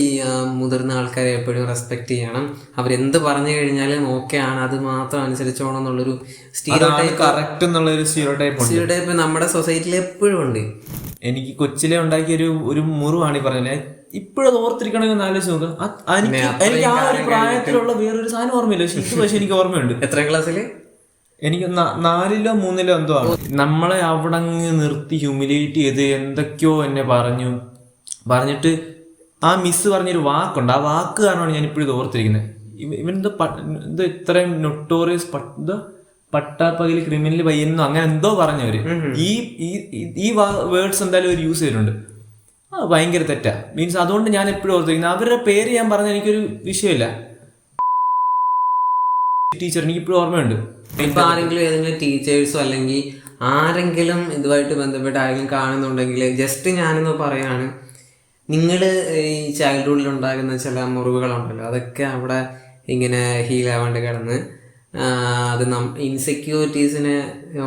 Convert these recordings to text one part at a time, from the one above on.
ഈ മുതിർന്ന ആൾക്കാരെ എപ്പോഴും റെസ്പെക്ട് ചെയ്യണം. അവരെന്ത് പറഞ്ഞു കഴിഞ്ഞാലും ഓക്കെ ആണ്, അത് മാത്രം അനുസരിച്ചോണം എന്നുള്ളൊരു സ്റ്റീരിയോടൈപ്പ് നമ്മുടെ സൊസൈറ്റിയിൽ എപ്പോഴും ഉണ്ട്. എനിക്ക് കൊച്ചിലെ ഉണ്ടാക്കിയ ഒരു മുറിവാണ് ഈ പറഞ്ഞത്. ഇപ്പോഴത് ഓർത്തിരിക്കണമെന്ന് ആലോചിച്ച് നോക്കാം. എനിക്ക് ആ ഒരു പ്രായത്തിലുള്ള വേറൊരു സാധനം ഓർമ്മയില്ല, പക്ഷെ എനിക്ക് ഓർമ്മയുണ്ട്. എത്ര ക്ലാസ്സില്? എനിക്ക് 4-ലോ 3-ലോ എന്തോ ആണ്. നമ്മളെ അവിടെ അങ്ങ് നിർത്തി ഹ്യൂമിലിയേറ്റ് ചെയ്ത് എന്തൊക്കെയോ എന്നെ പറഞ്ഞിട്ട് ആ മിസ് പറഞ്ഞൊരു വാക്കുണ്ട്. ആ വാക്ക് കാരണമാണ് ഞാൻ ഇപ്പോഴും ഇത് ഓർത്തിരിക്കുന്നത്. ഇവനെന്തോ ഇത്രയും നൊട്ടോറിയസ് പട്ടാപ്പകല് ക്രിമിനൽ പയ്യെന്നോ അങ്ങനെ എന്തോ പറഞ്ഞവര് ഈ വേർഡ്സ് എന്തായാലും ഒരു യൂസ് ചെയ്തിട്ടുണ്ട്. ഭയങ്കര തെറ്റാ. മീൻസ് അതുകൊണ്ട് ഞാൻ എപ്പോഴും ഓർത്തിരിക്കുന്നത്. അവരുടെ പേര് ഞാൻ പറഞ്ഞ എനിക്കൊരു വിഷയമില്ല. ടീച്ചർ എനിക്ക് ഇപ്പോഴും ഓർമ്മയുണ്ട്. ഇപ്പൊ ആരെങ്കിലും ഏതെങ്കിലും ടീച്ചേഴ്സോ അല്ലെങ്കിൽ ആരെങ്കിലും ഇതുമായിട്ട് ബന്ധപ്പെട്ട് ആരെങ്കിലും കാണുന്നുണ്ടെങ്കിൽ ജസ്റ്റ് ഞാനെന്ന് പറയാണ്, നിങ്ങൾ ഈ ചൈൽഡ്ഹുഡിൽ ഉണ്ടാകുന്ന ചില മുറിവുകളുണ്ടല്ലോ, അതൊക്കെ അവിടെ ഇങ്ങനെ ഹീലാവാണ്ട് കിടന്ന് അത് ഇൻസെക്യൂരിറ്റീസിനെ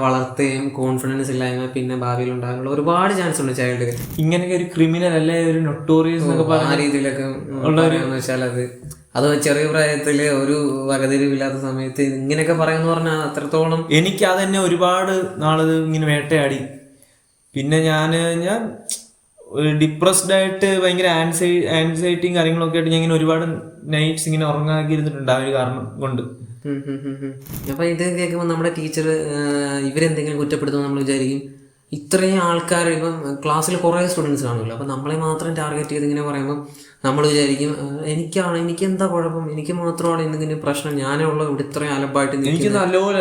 വളർത്തുകയും കോൺഫിഡൻസ് ഇല്ലായ്മ പിന്നെ ഭാവിയിൽ ഉണ്ടാകാനുള്ള ഒരുപാട് ചാൻസ് ഉണ്ട് ചൈൽഡിൽ. ഇങ്ങനെയൊക്കെ ഒരു ക്രിമിനൽ അല്ലെ, ഒരു നൊട്ടോറിയസ് എന്നൊക്കെ ആ രീതിയിലൊക്കെ വെച്ചാൽ അത് ചെറിയ പ്രായത്തില് ഒരു വകതിരിവില്ലാത്ത സമയത്ത് ഇങ്ങനെയൊക്കെ പറയുമെന്ന് പറഞ്ഞാൽ അത്രത്തോളം എനിക്ക് അതെന്നെ ഒരുപാട് നാളത് ഇങ്ങനെ വേട്ടയാടി. പിന്നെ ഞാൻ ഡിപ്രസ്ഡ് ആയിട്ട് ഭയങ്കര ആൻസൈറ്റിയും കാര്യങ്ങളൊക്കെ ആയിട്ട് ഞാൻ ഇങ്ങനെ ഒരുപാട് നൈറ്റ്സ് ഇങ്ങനെ ഉറങ്ങാക്കി ഇരുന്നിട്ടുണ്ട് ആ ഒരു കാരണം കൊണ്ട്. അപ്പൊ ഇത് കേൾക്കുമ്പോൾ നമ്മുടെ ടീച്ചർ ഇവരെന്തെങ്കിലും കുറ്റപ്പെടുത്തുമ്പോൾ നമ്മൾ വിചാരിക്കും ഇത്രയും ആൾക്കാർ, ഇപ്പം ക്ലാസ്സിൽ കുറേ സ്റ്റുഡൻസ് കാണുമല്ലോ, അപ്പം നമ്മളെ മാത്രം ടാർഗറ്റ് ചെയ്ത് ഇങ്ങനെ പറയുമ്പോൾ നമ്മൾ വിചാരിക്കും എനിക്ക് എന്താ കുഴപ്പം, എനിക്ക് മാത്രമാണ് എന്തെങ്കിലും പ്രശ്നം, ഞാനേ ഉള്ളൂ ഇവിടെ ഇത്രയും അലമ്പായിട്ട്. എനിക്ക് നല്ലപോലെ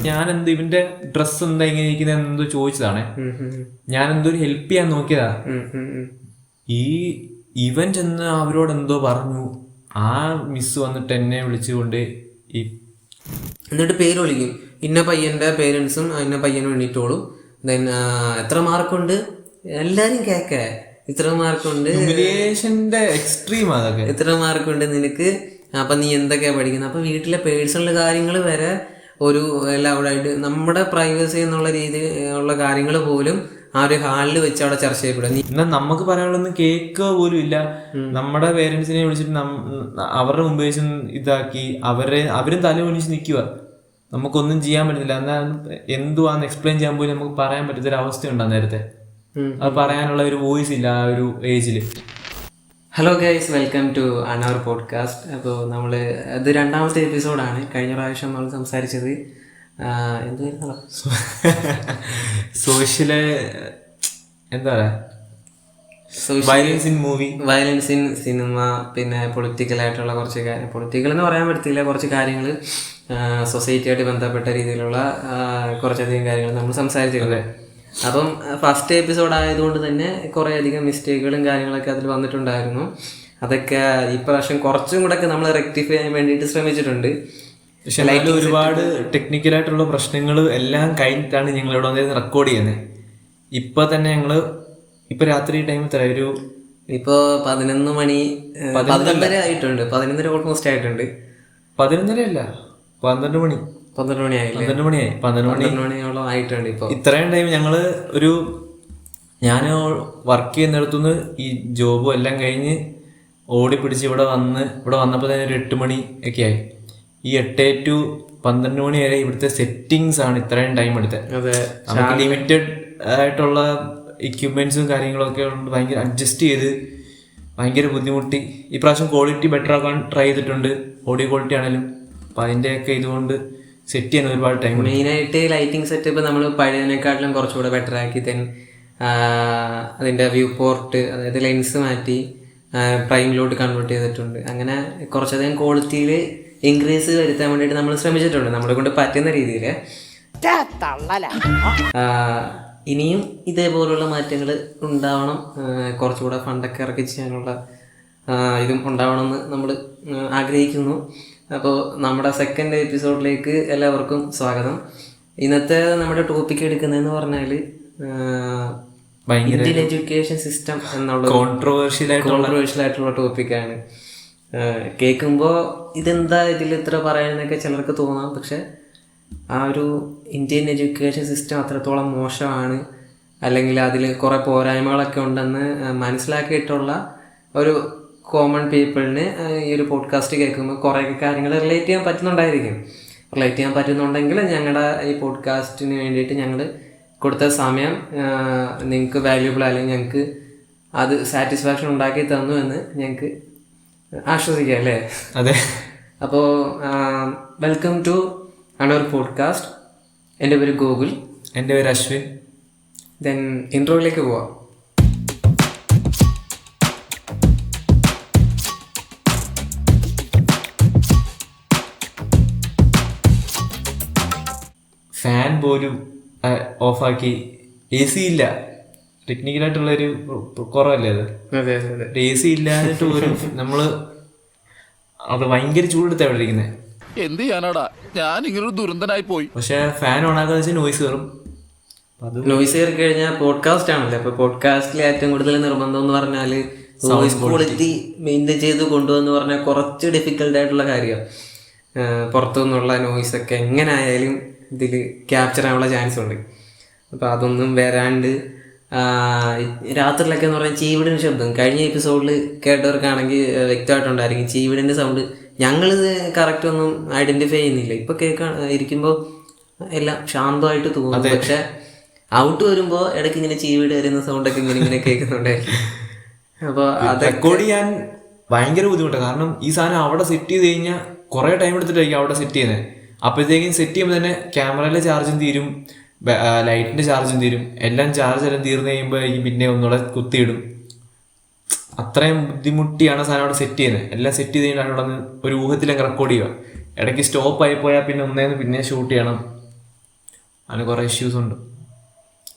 ഞാൻ ഇവന്റെ ഡ്രസ്സ് എന്താ ഇങ്ങനെ ഇരിക്കുന്നത് എന്തോ ചോദിച്ചതാണേ. ഞാൻ എന്തോ ഒരു ഹെൽപ്പ് ചെയ്യാൻ നോക്കിയതാ. ഇവൻ ചെന്ന് അവരോട് എന്തോ പറഞ്ഞു. ആ മിസ് വന്നിട്ട് എന്നെ വിളിച്ചുകൊണ്ട് എന്നിട്ട് പേര് വിളിക്കും. ഇന്ന പയ്യന്റെ പേരൻസും ഇന്ന പയ്യന് വേണ്ടിയിട്ടോളും. ദെൻ എത്ര മാർക്കുണ്ട് എല്ലാരും കേക്ക, ഇത്ര മാർക്കുണ്ട്, എക്സ്ട്രീം അതൊക്കെ, ഇത്ര മാർക്കുണ്ട് നിനക്ക്, അപ്പൊ നീ എന്തൊക്കെയാ പഠിക്കുന്നത്. അപ്പൊ വീട്ടിലെ പേഴ്സണൽ കാര്യങ്ങൾ വരെ ഒരു ലൗഡായിട്ട് നമ്മുടെ പ്രൈവസി എന്നുള്ള രീതിയിലുള്ള കാര്യങ്ങൾ പോലും ആ ഒരു ഹാളിൽ വെച്ച് അവിടെ ചർച്ച ചെയ്യപ്പെടും. എന്നാൽ നമുക്ക് പറയാനുള്ളൊന്നും കേൾക്കുക പോലും ഇല്ല. നമ്മുടെ പേരൻസിനെ വിളിച്ചിട്ട് അവരുടെ മുമ്പ് വെച്ച് ഇതാക്കി അവരും തല ഒന്നിച്ച് നിൽക്കുക. നമുക്കൊന്നും ചെയ്യാൻ പറ്റുന്നില്ല. എന്നാൽ എന്തുവാന്ന് എക്സ്പ്ലെയിൻ ചെയ്യാൻ പോലും നമുക്ക് പറയാൻ പറ്റുന്ന ഒരു അവസ്ഥയുണ്ടാ നേരത്തെ. അത് പറയാനുള്ള ഒരു വോയിസ് ഇല്ല ആ ഒരു ഏജില്. Hello guys, welcome to another podcast. അപ്പോൾ ഇത് 2ാമത്തെ എപ്പിസോഡാണ്. കഴിഞ്ഞ പ്രാവശ്യം നമ്മൾ സംസാരിച്ചത് എന്തായിരുന്നു, സോഷ്യല് എന്താ പറയാ, വയലൻസ് ഇൻ സിനിമ, പിന്നെ പൊളിറ്റിക്കലായിട്ടുള്ള കുറച്ച് കാര്യം, പൊളിറ്റിക്കൽ എന്ന് പറയാൻ പറ്റത്തില്ല, കുറച്ച് കാര്യങ്ങൾ സൊസൈറ്റിയായിട്ട് ബന്ധപ്പെട്ട രീതിയിലുള്ള കുറച്ചധികം കാര്യങ്ങൾ നമ്മൾ സംസാരിച്ചിട്ടുണ്ട്. അപ്പം ഫസ്റ്റ് എപ്പിസോഡ് ആയതുകൊണ്ട് തന്നെ കുറേ അധികം മിസ്റ്റേക്കുകളും കാര്യങ്ങളൊക്കെ അതിൽ വന്നിട്ടുണ്ടായിരുന്നു. അതൊക്കെ ഈ പ്രാവശ്യം കുറച്ചും കൂടെ ഒക്കെ നമ്മൾ റെക്ടിഫൈ ചെയ്യാൻ വേണ്ടിയിട്ട് ശ്രമിച്ചിട്ടുണ്ട്. പക്ഷെ ഒരുപാട് ടെക്നിക്കലായിട്ടുള്ള പ്രശ്നങ്ങൾ എല്ലാം കഴിഞ്ഞിട്ടാണ് ഞങ്ങൾ ഇവിടെ വന്നിരുന്ന് റെക്കോർഡ് ചെയ്യുന്നത്. ഇപ്പൊ തന്നെ ഇപ്പൊ രാത്രി ടൈം എത്ര, ഇപ്പൊ 11 മണി 11:30 ആയിട്ടുണ്ട്. 11:30 ഓൾമോസ്റ്റ് ആയിട്ടുണ്ട്. 11:30 അല്ല, 12 മണി 12 മണിയോളം ആയിട്ടുണ്ട്. ഇപ്പൊ ഇത്രയും ടൈം ഞാൻ വർക്ക് ചെയ്യുന്നിടത്തുനിന്ന് ഈ ജോബും എല്ലാം കഴിഞ്ഞ് ഓടി പിടിച്ച് ഇവിടെ വന്നപ്പോൾ തന്നെ ഒരു 8 മണി ഒക്കെ ആയി. ഈ 8 to 12 മണി വരെ ഇവിടുത്തെ സെറ്റിങ്സ് ആണ് ഇത്രയും ടൈം എടുത്തത്. നമുക്ക് ലിമിറ്റഡ് ആയിട്ടുള്ള എക്യുപ്മെന്റ്സും കാര്യങ്ങളൊക്കെ ഉണ്ട്. ഭയങ്കര അഡ്ജസ്റ്റ് ചെയ്ത് ഭയങ്കര ബുദ്ധിമുട്ടി. ഈ പ്രാവശ്യം ക്വാളിറ്റി ബെറ്റർ ആക്കാൻ ട്രൈ ചെയ്തിട്ടുണ്ട്, ഓഡിയോ ക്വാളിറ്റി ആണെങ്കിലും. അപ്പം അതിൻ്റെയൊക്കെ ഇതുകൊണ്ട് സെറ്റ് ചെയ്യാൻ ഒരുപാട് ടൈം. മെയിനായിട്ട് ലൈറ്റിംഗ് സെറ്റപ്പ് നമ്മൾ പഴയതിനെക്കാട്ടിലും കുറച്ചുകൂടെ ബെറ്റർ ആക്കി. അതിൻ്റെ വ്യൂ പോർട്ട്, അതായത് ലെൻസ് മാറ്റി പ്രൈമിലോട്ട് കൺവേർട്ട് ചെയ്തിട്ടുണ്ട്. അങ്ങനെ കുറച്ചധികം ക്വാളിറ്റിയിൽ ഇൻക്രീസ് വരുത്താൻ വേണ്ടിയിട്ട് നമ്മൾ ശ്രമിച്ചിട്ടുണ്ട്, നമ്മളെ കൊണ്ട് പറ്റുന്ന രീതിയിൽ. ഇനിയും ഇതേപോലുള്ള മാറ്റങ്ങൾ ഉണ്ടാവണം, കുറച്ചുകൂടെ ഫണ്ടൊക്കെ ഇറക്കി ചെയ്യാനുള്ള ഇതും ഉണ്ടാവണമെന്ന് നമ്മൾ ആഗ്രഹിക്കുന്നു. അപ്പോൾ നമ്മുടെ സെക്കൻഡ് എപ്പിസോഡിലേക്ക് എല്ലാവർക്കും സ്വാഗതം. ഇന്നത്തെ നമ്മുടെ ടോപ്പിക് എടുക്കുന്നതെന്ന് പറഞ്ഞാൽ ഇന്ത്യൻ എഡ്യൂക്കേഷൻ സിസ്റ്റം എന്നുള്ള കോൺട്രവേഴ്ഷ്യൽ ആയിട്ടുള്ള ടോപ്പിക്കാണ്. കേൾക്കുമ്പോൾ ഇതെന്താ ഇതിൽ ഇത്ര പറയാനെന്നൊക്കെ ചിലർക്ക് തോന്നാം. പക്ഷെ ആ ഒരു ഇന്ത്യൻ എഡ്യൂക്കേഷൻ സിസ്റ്റം അത്രത്തോളം മോശമാണ്, അല്ലെങ്കിൽ അതിൽ കുറേ പോരായ്മകളൊക്കെ ഉണ്ടെന്ന് മനസ്സിലാക്കിയിട്ടുള്ള ഒരു കോമൺ പീപ്പിളിന് ഈ ഒരു പോഡ്കാസ്റ്റ് കേൾക്കുമ്പോൾ കുറേയൊക്കെ കാര്യങ്ങൾ റിലേറ്റ് ചെയ്യാൻ പറ്റുന്നുണ്ടായിരിക്കും. റിലേറ്റ് ചെയ്യാൻ പറ്റുന്നുണ്ടെങ്കിൽ ഞങ്ങളുടെ ഈ പോഡ്കാസ്റ്റിന് വേണ്ടിയിട്ട് ഞങ്ങൾ കൊടുത്ത സമയം നിങ്ങൾക്ക് വാല്യൂബിൾ അല്ലെങ്കിൽ ഞങ്ങൾക്ക് അത് സാറ്റിസ്ഫാക്ഷൻ ഉണ്ടാക്കി തന്നു എന്ന് ഞങ്ങൾക്ക് ആശ്വസിക്കാം അല്ലേ? അതെ. അപ്പോൾ വെൽക്കം ടു അനദർ പോഡ്കാസ്റ്റ്. എൻ്റെ പേര് ഗോകുൽ. എൻ്റെ പേര് അശ്വിൻ. ദെൻ ഇൻട്രോയിലേക്ക് പോവാം. ഫാൻ പോലും ഓഫാക്കി, എ സി ഇല്ല. ടെക്നിക്കലായിട്ടുള്ളൊരു കുറവല്ലേ അത്? അതെ അതെ അതെ. എ സി ഇല്ലാഞ്ഞിട്ട് പോലും നമ്മള് അത് ഭയങ്കര ചൂടെടുത്താണ് ഇവിടെ ഇരിക്കുന്നത്. എന്ത് ചെയ്യാനാടാ, ഞാൻ ഇങ്ങനൊരു ദുരന്തനായി പോയി. പക്ഷെ ഫാൻ ഓണാക്കാന്ന് വെച്ചാൽ നോയ്സ് കയറും. നോയ്സ് കയറി കഴിഞ്ഞാൽ പോഡ്കാസ്റ്റ് ആണല്ലോ. അപ്പൊ പോഡ്കാസ്റ്റിൽ ഏറ്റവും കൂടുതൽ നിർബന്ധം എന്ന് പറഞ്ഞാൽ വോയിസ് ക്വാളിറ്റി മെയിൻറ്റെയിൻ ചെയ്ത് കൊണ്ടുവന്ന് പറഞ്ഞാൽ കുറച്ച് ഡിഫിക്കൽട്ട് ആയിട്ടുള്ള കാര്യമാണ്. പുറത്തു നിന്നുള്ള നോയ്സ് ഒക്കെ എങ്ങനെ ആയാലും ഇതിൽ ക്യാപ്ചർ ആവാനുള്ള ചാൻസ് ഉണ്ട്. അപ്പോൾ അതൊന്നും വരാണ്ട് രാത്രിയിലൊക്കെ എന്ന് പറഞ്ഞാൽ ചീവിടിൻ്റെ ശബ്ദം കഴിഞ്ഞ എപ്പിസോഡിൽ കേട്ടവർക്കാണെങ്കിൽ വ്യക്തമായിട്ടുണ്ടായിരിക്കും. ചീവിടിൻ്റെ സൗണ്ട് ഞങ്ങളിത് കറക്റ്റ് ഒന്നും ഐഡൻറ്റിഫൈ ചെയ്യുന്നില്ല. ഇപ്പോൾ ഇരിക്കുമ്പോൾ എല്ലാം ശാന്തമായിട്ട് തോന്നും. പക്ഷെ ഔട്ട് വരുമ്പോൾ ഇടയ്ക്ക് ഇങ്ങനെ ചീവിട് വരുന്ന സൗണ്ടൊക്കെ ഇങ്ങനെ കേൾക്കുന്നുണ്ടായിരിക്കും. അപ്പോൾ അത് റെക്കോർഡ് ചെയ്യാൻ ഭയങ്കര ബുദ്ധിമുട്ടാണ്. കാരണം ഈ സാധനം അവിടെ സെറ്റ് ചെയ്ത് കഴിഞ്ഞാൽ കുറേ ടൈം എടുത്തിട്ടായിരിക്കും അവിടെ സെറ്റ് ചെയ്യുന്നത്. അപ്പോഴത്തേക്കും സെറ്റ് ചെയ്യുമ്പോൾ തന്നെ ക്യാമറയിലെ ചാർജും തീരും, ലൈറ്റിൻ്റെ ചാർജും തീരും. എല്ലാം തീർന്നു കഴിയുമ്പോഴേക്കും പിന്നെ ഒന്നുകൂടെ കുത്തിയിടും. അത്രയും ബുദ്ധിമുട്ടിയാണ് സാധനം അവിടെ സെറ്റ് ചെയ്യുന്നത്. എല്ലാം സെറ്റ് ചെയ്ത് കഴിഞ്ഞാൽ അവിടെ നിന്ന് ഒരു ഊഹത്തിലങ്ങ് റെക്കോർഡ് ചെയ്യുക. ഇടയ്ക്ക് സ്റ്റോപ്പ് ആയി പോയാൽ പിന്നെ ഒന്നേന്ന് പിന്നെ ഷൂട്ട് ചെയ്യണം. അങ്ങനെ കുറേ ഇഷ്യൂസ് ഉണ്ട്.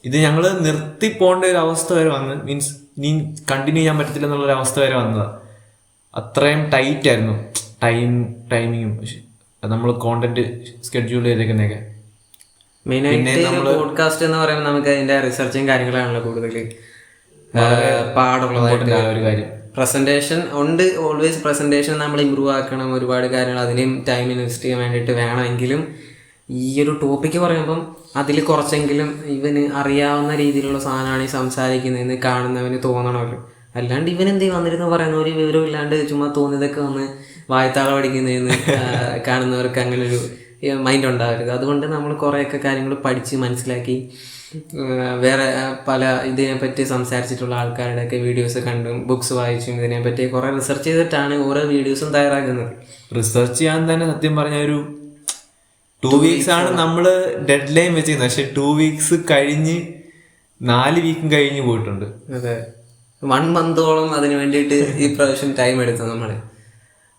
ഇത് ഞങ്ങൾ നിർത്തി പോകേണ്ട ഒരു അവസ്ഥ വരെ വന്ന്, മീൻസ് ഇനി കണ്ടിന്യൂ ചെയ്യാൻ പറ്റത്തില്ല എന്നുള്ളൊരു അവസ്ഥ വരെ വന്നതാണ്. അത്രയും ടൈറ്റ് ആയിരുന്നു ടൈമിങ്ങും നമ്മൾ കോണ്ടന്റ് സ്കെഡ്യൂൾ ചെയ്തേക്കുന്നതൊക്കെ. മെയിനായിട്ട് പോഡ്കാസ്റ്റ് എന്ന് പറയുമ്പോൾ നമുക്ക് അതിന്റെ റിസർച്ചും കാര്യങ്ങളാണല്ലോ കൂടുതൽ പാടുള്ളതായിട്ട് ഒരു കാര്യം. പ്രസന്റേഷൻ ഉണ്ട്, ഓൾവേസ് പ്രസന്റേഷൻ നമ്മൾ ഇമ്പ്രൂവ് ആക്കണം. ഒരുപാട് കാര്യങ്ങൾ അതിനെയും ടൈം ഇൻവെസ്റ്റ് ചെയ്യാൻ വേണ്ടിയിട്ട് വേണമെങ്കിലും ഈ ഒരു ടോപ്പിക്ക് പറയുമ്പം അതിൽ കുറച്ചെങ്കിലും ഇവന് അറിയാവുന്ന രീതിയിലുള്ള സാധനമാണ് ഈ സംസാരിക്കുന്നതെന്ന് കാണുന്നവന് തോന്നണമല്ലോ. അല്ലാണ്ട് ഇവൻ എന്ത് വന്നിരുന്നു പറയുന്ന ഒരു വിവരം ഇല്ലാണ്ട് ചുമ്മാ തോന്നിയതൊക്കെ വന്ന് വായത്താളം പഠിക്കുന്നതെന്ന് കാണുന്നവർക്ക് അങ്ങനെ ഒരു മൈൻഡ് ഉണ്ടാവരുത്. അതുകൊണ്ട് നമ്മൾ കുറേയൊക്കെ കാര്യങ്ങൾ പഠിച്ച് മനസ്സിലാക്കി വേറെ പല ഇതിനെപ്പറ്റി സംസാരിച്ചിട്ടുള്ള ആൾക്കാരുടെയൊക്കെ വീഡിയോസ് കണ്ടും ബുക്സ് വായിച്ചും ഇതിനെപ്പറ്റി കുറേ റിസർച്ച് ചെയ്തിട്ടാണ് ഓരോ വീഡിയോസും തയ്യാറാക്കുന്നത്. റിസർച്ച് ചെയ്യാൻ തന്നെ സത്യം പറഞ്ഞ ഒരു 2 weeks ആണ് നമ്മൾ ഡെഡ് ലൈൻ വെച്ചിരുന്നത്. പക്ഷെ 2 weeks കഴിഞ്ഞ് 4 വീക്കും കഴിഞ്ഞ് പോയിട്ടുണ്ട്. അതെ, 1 month-ഓളം അതിന് വേണ്ടിയിട്ട് ഈ പ്രാവശ്യം ടൈം എടുത്തു നമ്മൾ.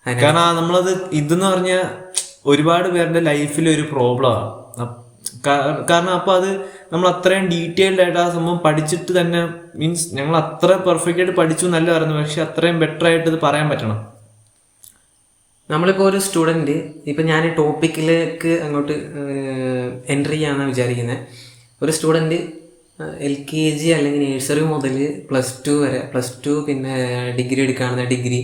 കാരണം നമ്മളത് ഇതെന്ന് പറഞ്ഞാൽ ഒരുപാട് പേരുടെ ലൈഫിൽ ഒരു പ്രോബ്ലമാണ്. കാരണം അപ്പോൾ അത് നമ്മൾ അത്രയും ഡീറ്റെയിൽഡ് ആയിട്ട് ആ സംഭവം പഠിച്ചിട്ട് തന്നെ, മീൻസ് ഞങ്ങൾ അത്ര പെർഫെക്റ്റ് ആയിട്ട് പഠിച്ചു എന്നല്ല പറയുന്നത്, പക്ഷെ അത്രയും ബെറ്റർ ആയിട്ട് ഇത് പറയാൻ പറ്റണം. നമ്മളിപ്പോൾ ഒരു സ്റ്റുഡൻറ്റ്, ഇപ്പം ഞാൻ ടോപ്പിക്കിലേക്ക് അങ്ങോട്ട് എൻട്രി ചെയ്യാമെന്നാണ് വിചാരിക്കുന്നത്. ഒരു സ്റ്റുഡൻറ്റ് LKG അല്ലെങ്കിൽ നഴ്സറി മുതൽ +2 വരെ, +2 പിന്നെ ഡിഗ്രി എടുക്കുകയാണെന്ന ഡിഗ്രി,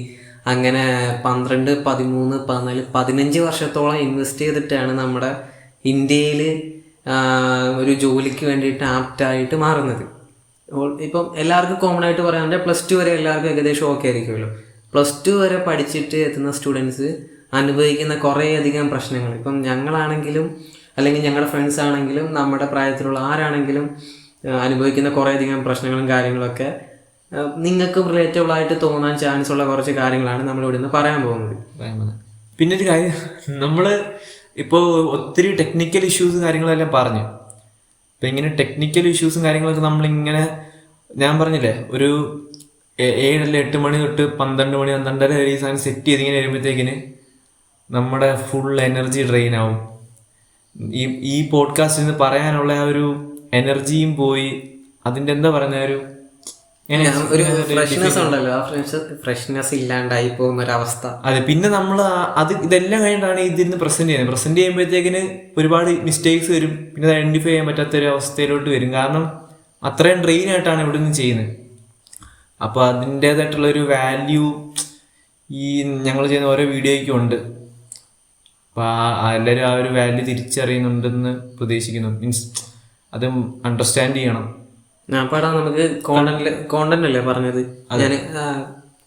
അങ്ങനെ 12, 13, 14, 15 വർഷത്തോളം ഇൻവെസ്റ്റ് ചെയ്തിട്ടാണ് നമ്മുടെ ഇന്ത്യയിൽ ഒരു ജോലിക്ക് വേണ്ടിയിട്ട് ആപ്റ്റായിട്ട് മാറുന്നത്. ഇപ്പം എല്ലാവർക്കും കോമൺ ആയിട്ട് പറയാനുണ്ട് +2 വരെ എല്ലാവർക്കും ഏകദേശം ഓക്കെ ആയിരിക്കുമല്ലോ. +2 വരെ പഠിച്ചിട്ട് എത്തുന്ന സ്റ്റുഡൻസ് അനുഭവിക്കുന്ന കുറേയധികം പ്രശ്നങ്ങൾ, ഇപ്പം ഞങ്ങളാണെങ്കിലും അല്ലെങ്കിൽ ഞങ്ങളുടെ ഫ്രണ്ട്സ് ആണെങ്കിലും നമ്മുടെ പ്രായത്തിലുള്ള ആരാണെങ്കിലും അനുഭവിക്കുന്ന കുറേയധികം പ്രശ്നങ്ങളും കാര്യങ്ങളൊക്കെ നിങ്ങൾക്കും റിലേറ്റബിൾ ആയിട്ട് തോന്നാൻ ചാൻസ് ഉള്ള കുറച്ച് കാര്യങ്ങളാണ് നമ്മൾ ഇവിടുന്ന് പറയാൻ പോകുന്നത്. പിന്നെ ഒരു കാര്യം, നമ്മൾ ഇപ്പോൾ ഒത്തിരി ടെക്നിക്കൽ ഇഷ്യൂസ് കാര്യങ്ങളെല്ലാം പറഞ്ഞു. അപ്പം ഇങ്ങനെ ടെക്നിക്കൽ ഇഷ്യൂസും കാര്യങ്ങളൊക്കെ നമ്മളിങ്ങനെ, ഞാൻ പറഞ്ഞില്ലേ, ഒരു 7 അല്ല 8 മണി തൊട്ട് 12 മണി 12:30 വരെ ഈ സാധനം സെറ്റ് ചെയ്ത് ഇങ്ങനെ വരുമ്പോഴത്തേക്കിന് നമ്മുടെ ഫുൾ എനർജി ഡ്രെയിൻ ആവും. ഈ പോഡ്കാസ്റ്റിൽ നിന്ന് പറയാനുള്ള ആ ഒരു എനർജിയും പോയി, അതിൻ്റെ എന്താ പറയുന്ന ഒരു ഫ്രഷ്നെസ് ഉണ്ടല്ലോ, ആ ഫ്രഷ്നെസ് ഇല്ലാണ്ടായി പോകുന്ന ഒരവസ്ഥ. അതെ. പിന്നെ നമ്മൾ ഇതെല്ലാം കഴിഞ്ഞിട്ടാണ് ഇതിന്ന് പ്രസന്റ് ചെയ്യുമ്പോഴത്തേക്കിന് ഒരുപാട് മിസ്റ്റേക്സ് വരും. പിന്നെ അത് ഐഡന്റിഫൈ ചെയ്യാൻ പറ്റാത്ത ഒരു അവസ്ഥയിലോട്ട് വരും. കാരണം അത്രയും ഡ്രെയിൻ ആയിട്ടാണ് ഇവിടെ നിന്ന് ചെയ്യുന്നത്. അപ്പോൾ അതിൻ്റേതായിട്ടുള്ളൊരു വാല്യൂ ഈ ഞങ്ങൾ ചെയ്യുന്ന ഓരോ വീഡിയോയ്ക്കും ഉണ്ട്. അപ്പോൾ എല്ലാവരും ആ ഒരു വാല്യൂ തിരിച്ചറിയുന്നുണ്ടെന്ന് പ്രതീക്ഷിക്കുന്നു. മീൻസ് അത് അണ്ടർസ്റ്റാൻഡ് ചെയ്യണം. നമുക്ക് കോണ്ടന്റ് അല്ലേ പറഞ്ഞത്. ഞാൻ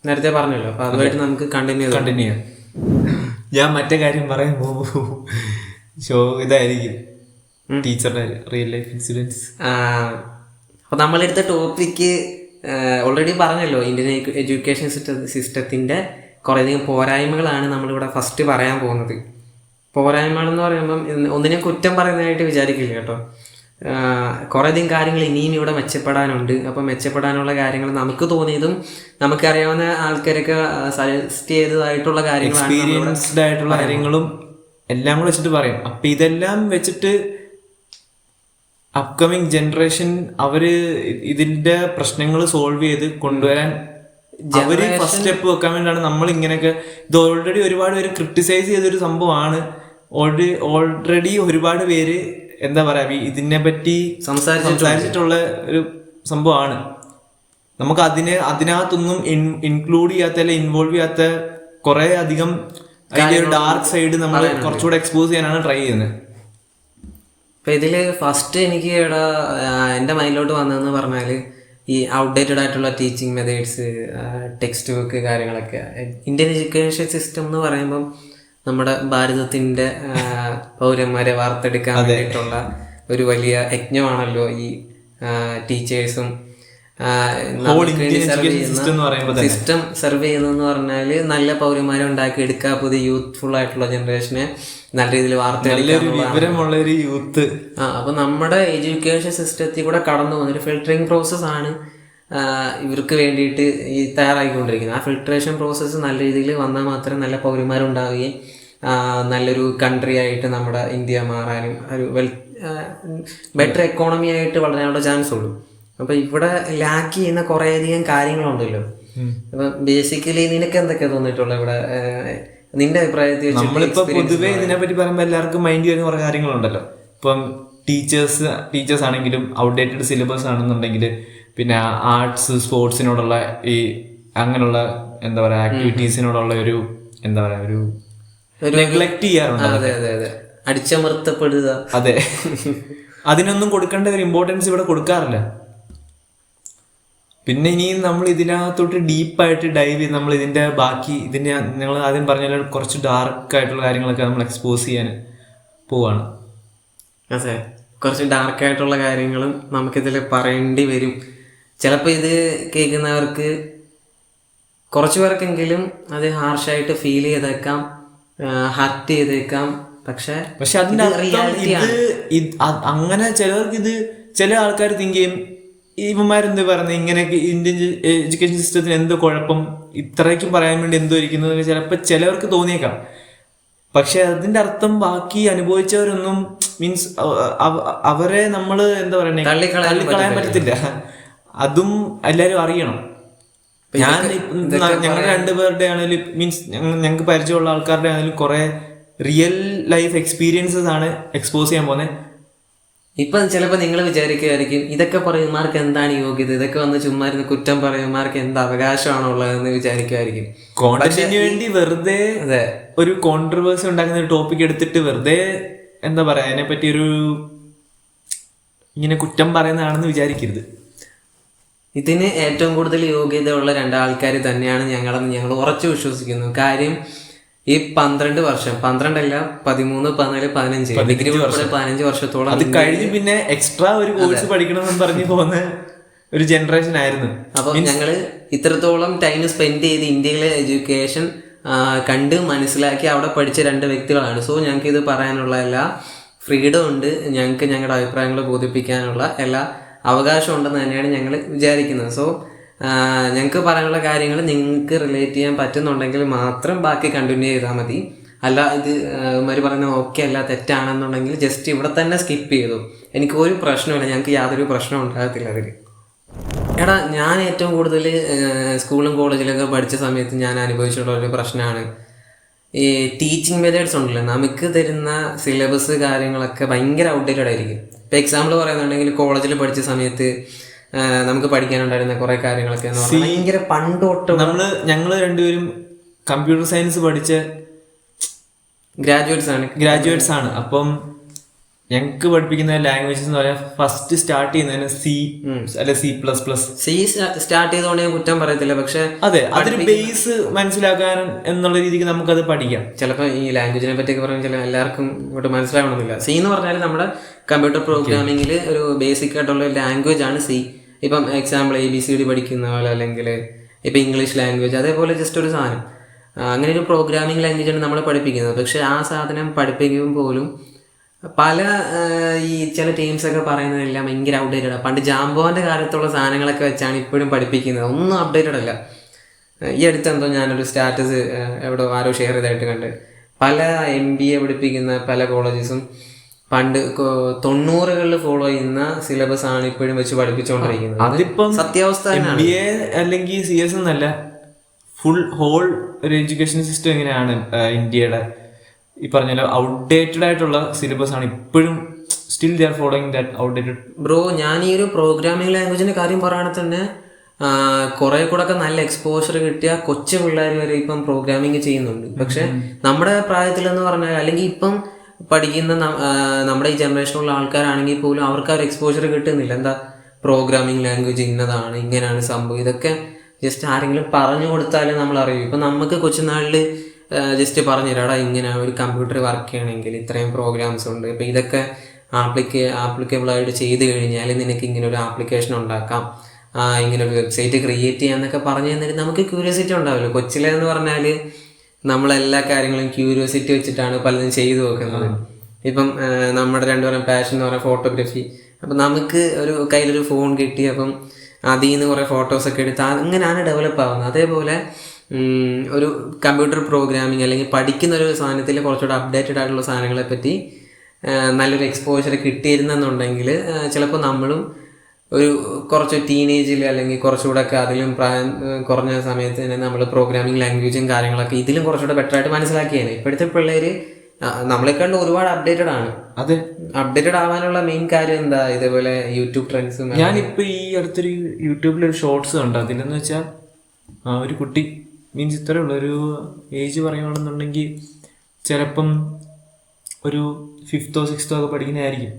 നേരത്തെ പറഞ്ഞല്ലോ. അപ്പൊ അതുമായിട്ട് നമുക്ക് കണ്ടിന്യൂ ചെയ്യാം. ഞാൻ മറ്റേ കാര്യം പറയുമ്പോ ഇതായിരിക്കും ടീച്ചറുടെ റിയൽ ലൈഫ് ഇൻസിഡൻസ്. അപ്പൊ നമ്മളെടുത്ത ടോപ്പിക്ക് ഓൾറെഡി പറഞ്ഞല്ലോ. ഇന്ത്യൻ എഡ്യൂക്കേഷൻ സിസ്റ്റത്തിന്റെ കുറേയധികം പോരായ്മകളാണ് നമ്മളിവിടെ ഫസ്റ്റ് പറയാൻ പോകുന്നത്. പോരായ്മകളെന്ന് പറയുമ്പം ഒന്നിനെ കുറ്റം പറയുന്നതായിട്ട് വിചാരിക്കില്ല കേട്ടോ. കുറേയധികം കാര്യങ്ങൾ ഇനിയും ഇവിടെ മെച്ചപ്പെടാനുണ്ട്. അപ്പം മെച്ചപ്പെടാനുള്ള കാര്യങ്ങൾ നമുക്ക് തോന്നിയതും നമുക്കറിയാവുന്ന ആൾക്കാരൊക്കെ സജസ്റ്റ് ചെയ്തതായിട്ടുള്ള കാര്യങ്ങളാണ്, എക്സ്പീരിയൻസ്ഡ് ആയിട്ടുള്ള കാര്യങ്ങളും എല്ലാം കൂടെ വെച്ചിട്ട് പറയും. അപ്പൊ ഇതെല്ലാം വെച്ചിട്ട് അപ്കമിങ് ജനറേഷൻ അവര് ഇതിന്റെ പ്രശ്നങ്ങൾ സോൾവ് ചെയ്ത് കൊണ്ടുവരാൻ അവര് ഫസ്റ്റ് സ്റ്റെപ്പ് വെക്കാൻ വേണ്ടിയാണ് നമ്മൾ ഇങ്ങനെയൊക്കെ. ഇത് ഓൾറെഡി ഒരുപാട് പേര് ക്രിട്ടിസൈസ് ചെയ്തൊരു സംഭവമാണ്. ഓൾറെഡി ഒരുപാട് പേര് എന്താ പറയാ ഇതിനെ പറ്റി സംസാരിച്ചിട്ടുള്ള ഒരു സംഭവമാണ്. നമുക്ക് അതിനകത്തൊന്നും ഇൻക്ലൂഡ് ചെയ്യാത്ത അല്ലെ ഇൻവോൾവ് ചെയ്യാത്ത കുറെ അധികം അതിന്റെ ഒരു ഡാർക്ക് സൈഡ് നമ്മൾ കുറച്ചുകൂടെ എക്സ്പോസ് ചെയ്യാനാണ് ട്രൈ ചെയ്യുന്നത്. ഇപ്പം ഇതിൽ ഫസ്റ്റ് എനിക്ക് ഇവിടെ എൻ്റെ മൈൻഡിലോട്ട് വന്നതെന്ന് പറഞ്ഞാൽ ഈ ഔട്ട്ഡേറ്റഡ് ആയിട്ടുള്ള ടീച്ചിങ് മെത്തേഡ്സ്, ടെക്സ്റ്റ് ബുക്ക് കാര്യങ്ങളൊക്കെ. ഇന്ത്യൻ എഡ്യൂക്കേഷൻ സിസ്റ്റം എന്ന് പറയുമ്പം നമ്മുടെ ഭാരതത്തിൻ്റെ പൗരന്മാരെ വാർത്തെടുക്കാൻ വേണ്ടിയിട്ടുള്ള ഒരു വലിയ യജ്ഞമാണല്ലോ ഈ ടീച്ചേഴ്സും സിസ്റ്റം സെർവ് ചെയ്യുന്നതെന്ന് പറഞ്ഞാൽ നല്ല പൗരന്മാരെ ഉണ്ടാക്കി എടുക്കുക, പുതിയ യൂത്ത്ഫുൾ ആയിട്ടുള്ള ജനറേഷനെ നല്ല രീതിയിൽ വാർത്തെടുക്കാനുള്ള ഒരു യൂത്ത്. അപ്പൊ നമ്മുടെ എഡ്യൂക്കേഷൻ സിസ്റ്റത്തിൽ കൂടെ കടന്നു പോകുന്ന ഒരു ഫിൽറ്ററിങ് പ്രോസസ്സാണ് ഇവർക്ക് വേണ്ടിയിട്ട് ഈ തയ്യാറായിക്കൊണ്ടിരിക്കുന്നത്. ആ ഫിൽട്രേഷൻ പ്രോസസ്സ് നല്ല രീതിയിൽ വന്നാൽ മാത്രമേ നല്ല പൗരന്മാരുണ്ടാവുകയും നല്ലൊരു കൺട്രി ആയിട്ട് നമ്മുടെ ഇന്ത്യ മാറാനും ഒരു ബെറ്റർ എക്കോണമി ആയിട്ട് വളരാനുള്ള ചാൻസ് ഉള്ളൂ. അപ്പൊ ഇവിടെ ലാക്ക് ചെയ്യുന്ന കുറേയധികം കാര്യങ്ങളുണ്ടല്ലോ. അപ്പൊ ബേസിക്കലി നിനക്ക് എന്തൊക്കെയാ തോന്നിയിട്ടുള്ളത് ഇവിടെ നിന്റെ അഭിപ്രായത്തിൽ? നമ്മളിപ്പോ പൊതുവെ ഇതിനെപ്പറ്റി പറയുമ്പോൾ എല്ലാവർക്കും മൈൻഡ് ചെയ്യുന്ന കുറെ കാര്യങ്ങളുണ്ടല്ലോ. ഇപ്പം ടീച്ചേഴ്സ് ആണെങ്കിലും ഔട്ട്ഡേറ്റഡ് സിലബസ് ആണെന്നുണ്ടെങ്കിൽ, പിന്നെ ആർട്സ് സ്പോർട്സിനോടുള്ള ഈ അങ്ങനെയുള്ള എന്താ പറയാ ആക്ടിവിറ്റീസിനോടുള്ള ഒരു എന്താ പറയാ ഒരു നെഗ്ലക്ട് ചെയ്യാറുണ്ട്, അടിച്ചമർത്തപ്പെടുക. അതെ, അതിനൊന്നും കൊടുക്കേണ്ട ഒരു ഇമ്പോർട്ടൻസ് ഇവിടെ കൊടുക്കാറില്ല. പിന്നെ ഇനിയും നമ്മൾ ഇതിനകത്തോട്ട് ഡീപ്പായിട്ട് ഡൈവ് ചെയ്ത് നമ്മൾ ഇതിന്റെ ബാക്കി ഇതിന്റെ നിങ്ങൾ ആദ്യം പറഞ്ഞ കുറച്ച് ഡാർക്ക് ആയിട്ടുള്ള കാര്യങ്ങളൊക്കെ നമ്മൾ എക്സ്പോസ് ചെയ്യാൻ പോവാണ്. അതെ, കുറച്ച് ഡാർക്കായിട്ടുള്ള കാര്യങ്ങളും നമുക്കിതിൽ പറയേണ്ടി വരും. ചിലപ്പോൾ ഇത് കേൾക്കുന്നവർക്ക് കുറച്ച് പേർക്കെങ്കിലും അത് ഹാർഷായിട്ട് ഫീൽ ചെയ്തേക്കാം, ഹർട്ട് ചെയ്തേക്കാം. പക്ഷെ അതിന്റെ അങ്ങനെ ചിലവർക്ക് ഇത് ചില ആൾക്കാർ തിങ്ക് ചെയ്യും ഇവന്മാരെന്ത് പറയുന്നത് ഇങ്ങനെയൊക്കെ ഇന്ത്യൻ എഡ്യൂക്കേഷൻ സിസ്റ്റത്തിന് എന്തോ കുഴപ്പം ഇത്രയ്ക്കും പറയാൻ വേണ്ടി എന്തോ ഇരിക്കുന്നത് ചിലപ്പോൾ ചിലവർക്ക് തോന്നിയേക്കാം. പക്ഷെ അതിന്റെ അർത്ഥം ബാക്കി അനുഭവിച്ചവരൊന്നും മീൻസ് അവരെ നമ്മൾ എന്താ പറയുക തള്ളിക്കളയാൻ പറ്റത്തില്ല. അതും എല്ലാരും അറിയണം. ഞങ്ങളുടെ രണ്ടുപേരുടെ ആണെങ്കിലും മീൻസ് ഞങ്ങൾക്ക് പരിചയമുള്ള ആൾക്കാരുടെ ആണെങ്കിലും കുറെ റിയൽ ലൈഫ് എക്സ്പീരിയൻസസ് ആണ് എക്സ്പോസ് ചെയ്യാൻ പോകുന്നത്. ഇപ്പം ചിലപ്പോൾ നിങ്ങൾ വിചാരിക്കുമായിരിക്കും ഇതൊക്കെ പറയുമാർക്ക് എന്താണ് യോഗ്യത, ഇതൊക്കെ വന്ന് ചുമ്മാ ഇരുന്ന് കുറ്റം പറയുമാർക്ക് എന്ത് അവകാശമാണുള്ളതെന്ന് വിചാരിക്കുമായിരിക്കും. കോണ്ടന്റിന് വേണ്ടി വെറുതെ ഒരു കോൺട്രവേഴ്സി ഉണ്ടാക്കുന്ന ഒരു ടോപ്പിക് എടുത്തിട്ട് വെറുതെ എന്താ പറയാ അതിനെപ്പറ്റി ഒരു ഇങ്ങനെ കുറ്റം പറയുന്നതാണെന്ന് വിചാരിക്കരുത്. ഇതിന് ഏറ്റവും കൂടുതൽ യോഗ്യതയുള്ള രണ്ടാൾക്കാർ തന്നെയാണ് ഞങ്ങൾ ഉറച്ചു വിശ്വസിക്കുന്നു. കാര്യം ഈ 12 വർഷം, 12 13, 14, 15 ഡിഗ്രി ഉൾപ്പെടെ 15 വർഷത്തോളം അത് കഴിഞ്ഞ് പിന്നെ എക്സ്ട്രാ ഒരു കോഴ്സ് പഠിക്കണമെന്ന് പറഞ്ഞു പോകുന്ന ഒരു ജനറേഷൻ ആയിരുന്നു. അപ്പം ഞങ്ങള് ഇത്രത്തോളം ടൈം സ്പെൻഡ് ചെയ്ത് ഇന്ത്യയിലെ എഡ്യൂക്കേഷൻ കണ്ട് മനസ്സിലാക്കി അവിടെ പഠിച്ച 2 വ്യക്തികളാണ്. സോ ഞങ്ങൾക്ക് ഇത് പറയാനുള്ള എല്ലാ ഫ്രീഡം ഉണ്ട്, ഞങ്ങൾക്ക് ഞങ്ങളുടെ അഭിപ്രായങ്ങൾ ബോധിപ്പിക്കാനുള്ള എല്ലാ അവകാശം ഉണ്ടെന്ന് തന്നെയാണ് ഞങ്ങൾ വിചാരിക്കുന്നത്. സോ ഞങ്ങൾക്ക് പറയാനുള്ള കാര്യങ്ങൾ നിങ്ങൾക്ക് റിലേറ്റ് ചെയ്യാൻ പറ്റുന്നുണ്ടെങ്കിൽ മാത്രം ബാക്കി കണ്ടിന്യൂ ചെയ്താൽ മതി. അല്ല ഇത് ഇവർ പറയുന്ന ഓക്കെ അല്ല തെറ്റാണെന്നുണ്ടെങ്കിൽ ജസ്റ്റ് ഇവിടെ തന്നെ സ്കിപ്പ് ചെയ്തു. എനിക്ക് ഒരു പ്രശ്നമില്ല, ഞങ്ങൾക്ക് യാതൊരു പ്രശ്നം ഉണ്ടാകത്തില്ല അതിൽ. എടാ, ഞാൻ ഏറ്റവും കൂടുതൽ സ്കൂളും കോളേജിലൊക്കെ പഠിച്ച സമയത്ത് ഞാൻ അനുഭവിച്ചിട്ടുള്ള ഒരു പ്രശ്നമാണ് ഈ ടീച്ചിങ് മെത്തേഡ്സ് ഉണ്ടല്ലോ. നമുക്ക് തരുന്ന സിലബസ് കാര്യങ്ങളൊക്കെ ഭയങ്കര ഔട്ട്ഡേറ്റഡ് ആയിരിക്കും. ഇപ്പം എക്സാമ്പിൾ പറയുന്നുണ്ടെങ്കിൽ കോളേജിൽ പഠിച്ച സമയത്ത് നമുക്ക് പഠിക്കാനുണ്ടായിരുന്ന കുറെ കാര്യങ്ങളൊക്കെ ഭയങ്കര പണ്ടോട്ട്. ഞങ്ങൾ രണ്ടുപേരും കമ്പ്യൂട്ടർ സയൻസ് പഠിച്ച ഗ്രാജുവേറ്റ്സ് ആണ്. അപ്പം ഞങ്ങൾക്ക് പഠിപ്പിക്കുന്ന ലാംഗ്വേജസ് എന്ന് പറയാൻ ഫസ്റ്റ് സ്റ്റാർട്ട് ചെയ്യുന്നതിന് C അല്ലെ C++. സി സ്റ്റാർട്ട് ചെയ്തുകൊണ്ട് ഞാൻ കുറ്റം പറയത്തില്ല, പക്ഷെ അതെ, അതൊരു ബേസ് മനസ്സിലാക്കാൻ എന്നുള്ള രീതിക്ക് നമുക്കത് പഠിക്കാം. ചിലപ്പോൾ ഈ ലാംഗ്വേജിനെ പറ്റിയൊക്കെ പറഞ്ഞാൽ ചില എല്ലാവർക്കും ഇങ്ങോട്ട് മനസ്സിലാവണമെന്നില്ല. സി എന്ന് പറഞ്ഞാൽ നമ്മുടെ കമ്പ്യൂട്ടർ പ്രോഗ്രാമിങ്ങിൽ ഒരു ബേസിക് ആയിട്ടുള്ള ലാംഗ്വേജ് ആണ് സി. ഇപ്പം എക്സാമ്പിൾ ABCD പഠിക്കുന്ന പോലെ, അല്ലെങ്കിൽ ഇപ്പം ഇംഗ്ലീഷ് ലാംഗ്വേജ്, അതേപോലെ ജസ്റ്റ് ഒരു സാധനം. അങ്ങനെ ഒരു പ്രോഗ്രാമിംഗ് ലാംഗ്വേജാണ് നമ്മൾ പഠിപ്പിക്കുന്നത്. പക്ഷെ ആ സാധനം പഠിപ്പിക്കുമ്പോൾ പോലും പല ഈ ചില ടീംസൊക്കെ പറയുന്നതെല്ലാം ഭയങ്കര ഔട്ട്ഡേറ്റഡ് ആണ്. പണ്ട് ജാംബോൻ്റെ കാലത്തുള്ള സാധനങ്ങളൊക്കെ വെച്ചാണ് ഇപ്പോഴും പഠിപ്പിക്കുന്നത്. ഒന്നും അപ്ഡേറ്റഡ് അല്ല. ഈ അടുത്തെന്തോ ഞാനൊരു സ്റ്റാറ്റസ് എവിടെ ആരോ ഷെയർ ചെയ്തായിട്ട് കണ്ട്, പല MBA പഠിപ്പിക്കുന്ന പല കോളേജസും പണ്ട് 90കളിൽ ഫോളോ ചെയ്യുന്ന സിലബസ് ആണ് ഇപ്പോഴും വെച്ച് പഠിപ്പിച്ചുകൊണ്ടിരിക്കുന്നത്. അതിപ്പം സത്യാവസ്ഥ MBA അല്ലെങ്കിൽ CS എന്നല്ല, ഫുൾ ഹോൾ ഒരു എഡ്യൂക്കേഷൻ സിസ്റ്റം എങ്ങനെയാണ് ഇന്ത്യയുടെ ഈ പറഞ്ഞ ഔട്ട്ഡേറ്റഡ് ആയിട്ടുള്ള സിലബസ് ആണ് ഇപ്പോഴും. Still they are following that outdated. Bro, ഞാൻ ഈ ഒരു പ്രോഗ്രാമിംഗ് ലാംഗ്വേജിന്റെ കാര്യം പറയുകയാണെങ്കിൽ തന്നെ കുറെ കൂടെ ഒക്കെ നല്ല എക്സ്പോഷർ കിട്ടിയ കൊച്ചു പിള്ളേർ വരെ ഇപ്പം പ്രോഗ്രാമിംഗ് ചെയ്യുന്നുണ്ട്. പക്ഷെ നമ്മുടെ പ്രായത്തിലെന്ന് പറഞ്ഞാൽ, അല്ലെങ്കിൽ ഇപ്പം പഠിക്കുന്ന നമ്മുടെ ഈ ജനറേഷനിലുള്ള ആൾക്കാരാണെങ്കിൽ പോലും അവർക്ക് ആ ഒരു എക്സ്പോഷർ കിട്ടുന്നില്ല. എന്താ പ്രോഗ്രാമിംഗ് ലാംഗ്വേജ് ഇന്നതാണ്, ഇങ്ങനെയാണ് സംഭവം. ഇതൊക്കെ ജസ്റ്റ് ആരെങ്കിലും പറഞ്ഞു കൊടുത്താലേ നമ്മൾ അറിയൂ. ഇപ്പം നമുക്ക് കൊച്ചുനാളിൽ ജസ്റ്റ് പറഞ്ഞുതരാടാ, ഇങ്ങനെ ഒരു കമ്പ്യൂട്ടർ വർക്ക് ചെയ്യണമെങ്കിൽ ഇത്രയും പ്രോഗ്രാംസ് ഉണ്ട്, ഇപ്പം ഇതൊക്കെ ആപ്ലിക്കബിളായിട്ട് ചെയ്ത് കഴിഞ്ഞാൽ നിനക്ക് ഇങ്ങനെ ഒരു ആപ്ലിക്കേഷൻ ഉണ്ടാക്കാം, ഇങ്ങനെ ഒരു വെബ്സൈറ്റ് ക്രിയേറ്റ് ചെയ്യാമെന്നൊക്കെ പറഞ്ഞു തന്നിട്ട് നമുക്ക് ക്യൂരിയോസിറ്റി ഉണ്ടാവില്ല. കൊച്ചിലെന്ന് പറഞ്ഞാൽ നമ്മളെല്ലാ കാര്യങ്ങളും ക്യൂരിയോസിറ്റി വെച്ചിട്ടാണ് പലതും ചെയ്തു നോക്കുന്നത്. ഇപ്പം നമ്മുടെ രണ്ടുപേരും പാഷൻ എന്ന് പറയുന്ന ഫോട്ടോഗ്രാഫി. അപ്പം നമുക്ക് ഒരു കയ്യിലൊരു ഫോൺ കിട്ടി, അപ്പം അതിൽ നിന്ന് കുറേ ഫോട്ടോസൊക്കെ എടുത്ത് അങ്ങനെയാണ് ഡെവലപ്പ് ആവുന്നത്. അതേപോലെ ഒരു കമ്പ്യൂട്ടർ പ്രോഗ്രാമിങ് അല്ലെങ്കിൽ പഠിക്കുന്ന ഒരു സാധനത്തിൽ കുറച്ചുകൂടെ അപ്ഡേറ്റഡ് ആയിട്ടുള്ള സാധനങ്ങളെ പറ്റി നല്ലൊരു എക്സ്പോഷർ കിട്ടിയിരുന്നെന്നുണ്ടെങ്കിൽ ചിലപ്പോൾ നമ്മളും ഒരു കുറച്ച് ടീനേജിൽ അല്ലെങ്കിൽ കുറച്ചുകൂടെ ഒക്കെ അതിലും പ്രായം കുറഞ്ഞ സമയത്ത് തന്നെ നമ്മൾ പ്രോഗ്രാമിംഗ് ലാംഗ്വേജും കാര്യങ്ങളൊക്കെ ഇതിലും കുറച്ചുകൂടെ ബെറ്റർ ആയിട്ട് മനസ്സിലാക്കിയാണ്. ഇപ്പോഴത്തെ പിള്ളേർ നമ്മളെക്കാളും ഒരുപാട് അപ്ഡേറ്റഡ് ആണ്. അതെ, അപ്ഡേറ്റഡ് ആവാനുള്ള മെയിൻ കാര്യം എന്താ, ഇതേപോലെ യൂട്യൂബ് ട്രെൻഡ്സും. ഞാനിപ്പോൾ ഈ അടുത്തൊരു യൂട്യൂബിലൊരു ഷോർട്സ് കണ്ടു. അതിലെന്ന് വെച്ചാൽ ഒരു കുട്ടി മീൻസ് ഇത്രയേ ഉള്ളൂ, ഒരു ഏജ് പറയുകയാണെന്നുണ്ടെങ്കിൽ ചിലപ്പം ഒരു 5th or 6th ഒക്കെ പഠിക്കുന്നതായിരിക്കും.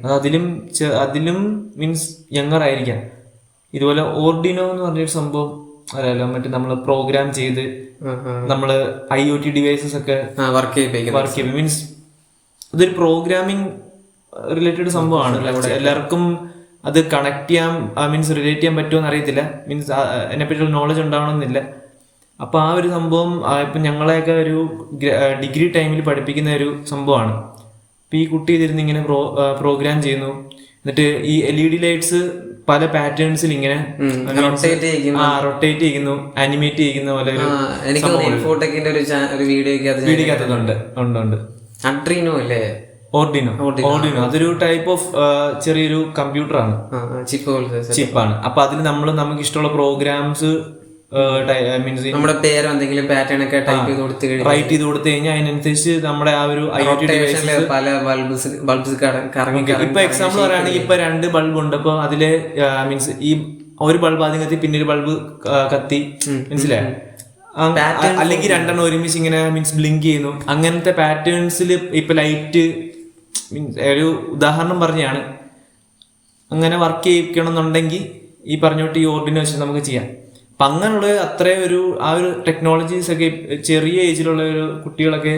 അത് അതിലും മീൻസ് യങ്ങർ ആയിരിക്കാം. ഇതുപോലെ ഓർഡിനോ എന്ന് പറഞ്ഞൊരു സംഭവം അറിയാലോ, മറ്റേ നമ്മൾ പ്രോഗ്രാം ചെയ്ത് നമ്മള് IoT ഡിവൈസസ് ഒക്കെ വർക്ക് ചെയ്യും. മീൻസ് ഇതൊരു പ്രോഗ്രാമിംഗ് റിലേറ്റഡ് സംഭവമാണ്. എല്ലാവർക്കും അത് കണക്ട് ചെയ്യാൻ മീൻസ് റിലേറ്റ് ചെയ്യാൻ പറ്റുമോ എന്ന് അറിയത്തില്ല. മീൻസ് അതിനെപ്പറ്റിയുള്ള നോളജ് ഉണ്ടാവണമെന്നില്ല. അപ്പൊ ആ ഒരു സംഭവം ഇപ്പം ഞങ്ങളെയൊക്കെ ഒരു ഡിഗ്രി ടൈമിൽ പഠിപ്പിക്കുന്ന ഒരു സംഭവമാണ്. ഇപ്പൊ ഈ കുട്ടി ഇതിരുന്ന് ഇങ്ങനെ പ്രോഗ്രാം ചെയ്യുന്നു. എന്നിട്ട് ഈ LED ലൈറ്റ്സ് പല പാറ്റേൺസിൽ ഇങ്ങനെ റൊട്ടേറ്റ് ചെയ്യുന്നു, ആനിമേറ്റ് ചെയ്യുന്ന പോലെ ഒരു വീഡിയോക്കകത്തുണ്ട്. ഓർഡിനോ അതൊരു ടൈപ്പ് ഓഫ് ചെറിയൊരു കമ്പ്യൂട്ടറാണ്, ചിപ്പാണ്. അപ്പൊ അതിൽ നമുക്ക് ഇഷ്ടമുള്ള പ്രോഗ്രാംസ് നമ്മുടെ പേരോ എന്തെങ്കിലും പാറ്റേൺ ഒക്കെ റൈറ്റ് ചെയ്ത് കൊടുത്തു കഴിഞ്ഞാൽ അതിനനുസരിച്ച് നമ്മുടെ ആ ഒരു IoT പല ബൾബ്സ് ഇപ്പൊ എക്സാമ്പിൾ പറയുകയാണെങ്കിൽ ഇപ്പൊ 2 ബൾബ് ഉണ്ട്. അപ്പൊ അതില് മീൻസ് ഈ ഒരു ബൾബ് ആദ്യം കത്തി പിന്നെ ഒരു ബൾബ് കത്തി, മനസ്സിലായോ? അല്ലെങ്കിൽ 2 ഒരുമിച്ച് ഇങ്ങനെ മീൻസ് ബ്ലിങ്ക് ചെയ്യുന്നു. അങ്ങനത്തെ പാറ്റേൺസിൽ ഇപ്പൊ ലൈറ്റ് മീൻസ് ഒരു ഉദാഹരണം പറഞ്ഞാണ്. അങ്ങനെ വർക്ക് ചെയ്യിക്കണം എന്നുണ്ടെങ്കിൽ ഈ പറഞ്ഞോട്ട് ഈ ഓർഡിനോ വെച്ച് നമുക്ക് ചെയ്യാം. അപ്പൊ അങ്ങനെയുള്ള അത്രയും ആ ഒരു ടെക്നോളജീസ് ഒക്കെ ചെറിയ ഏജിലുള്ള ഒരു കുട്ടികളൊക്കെ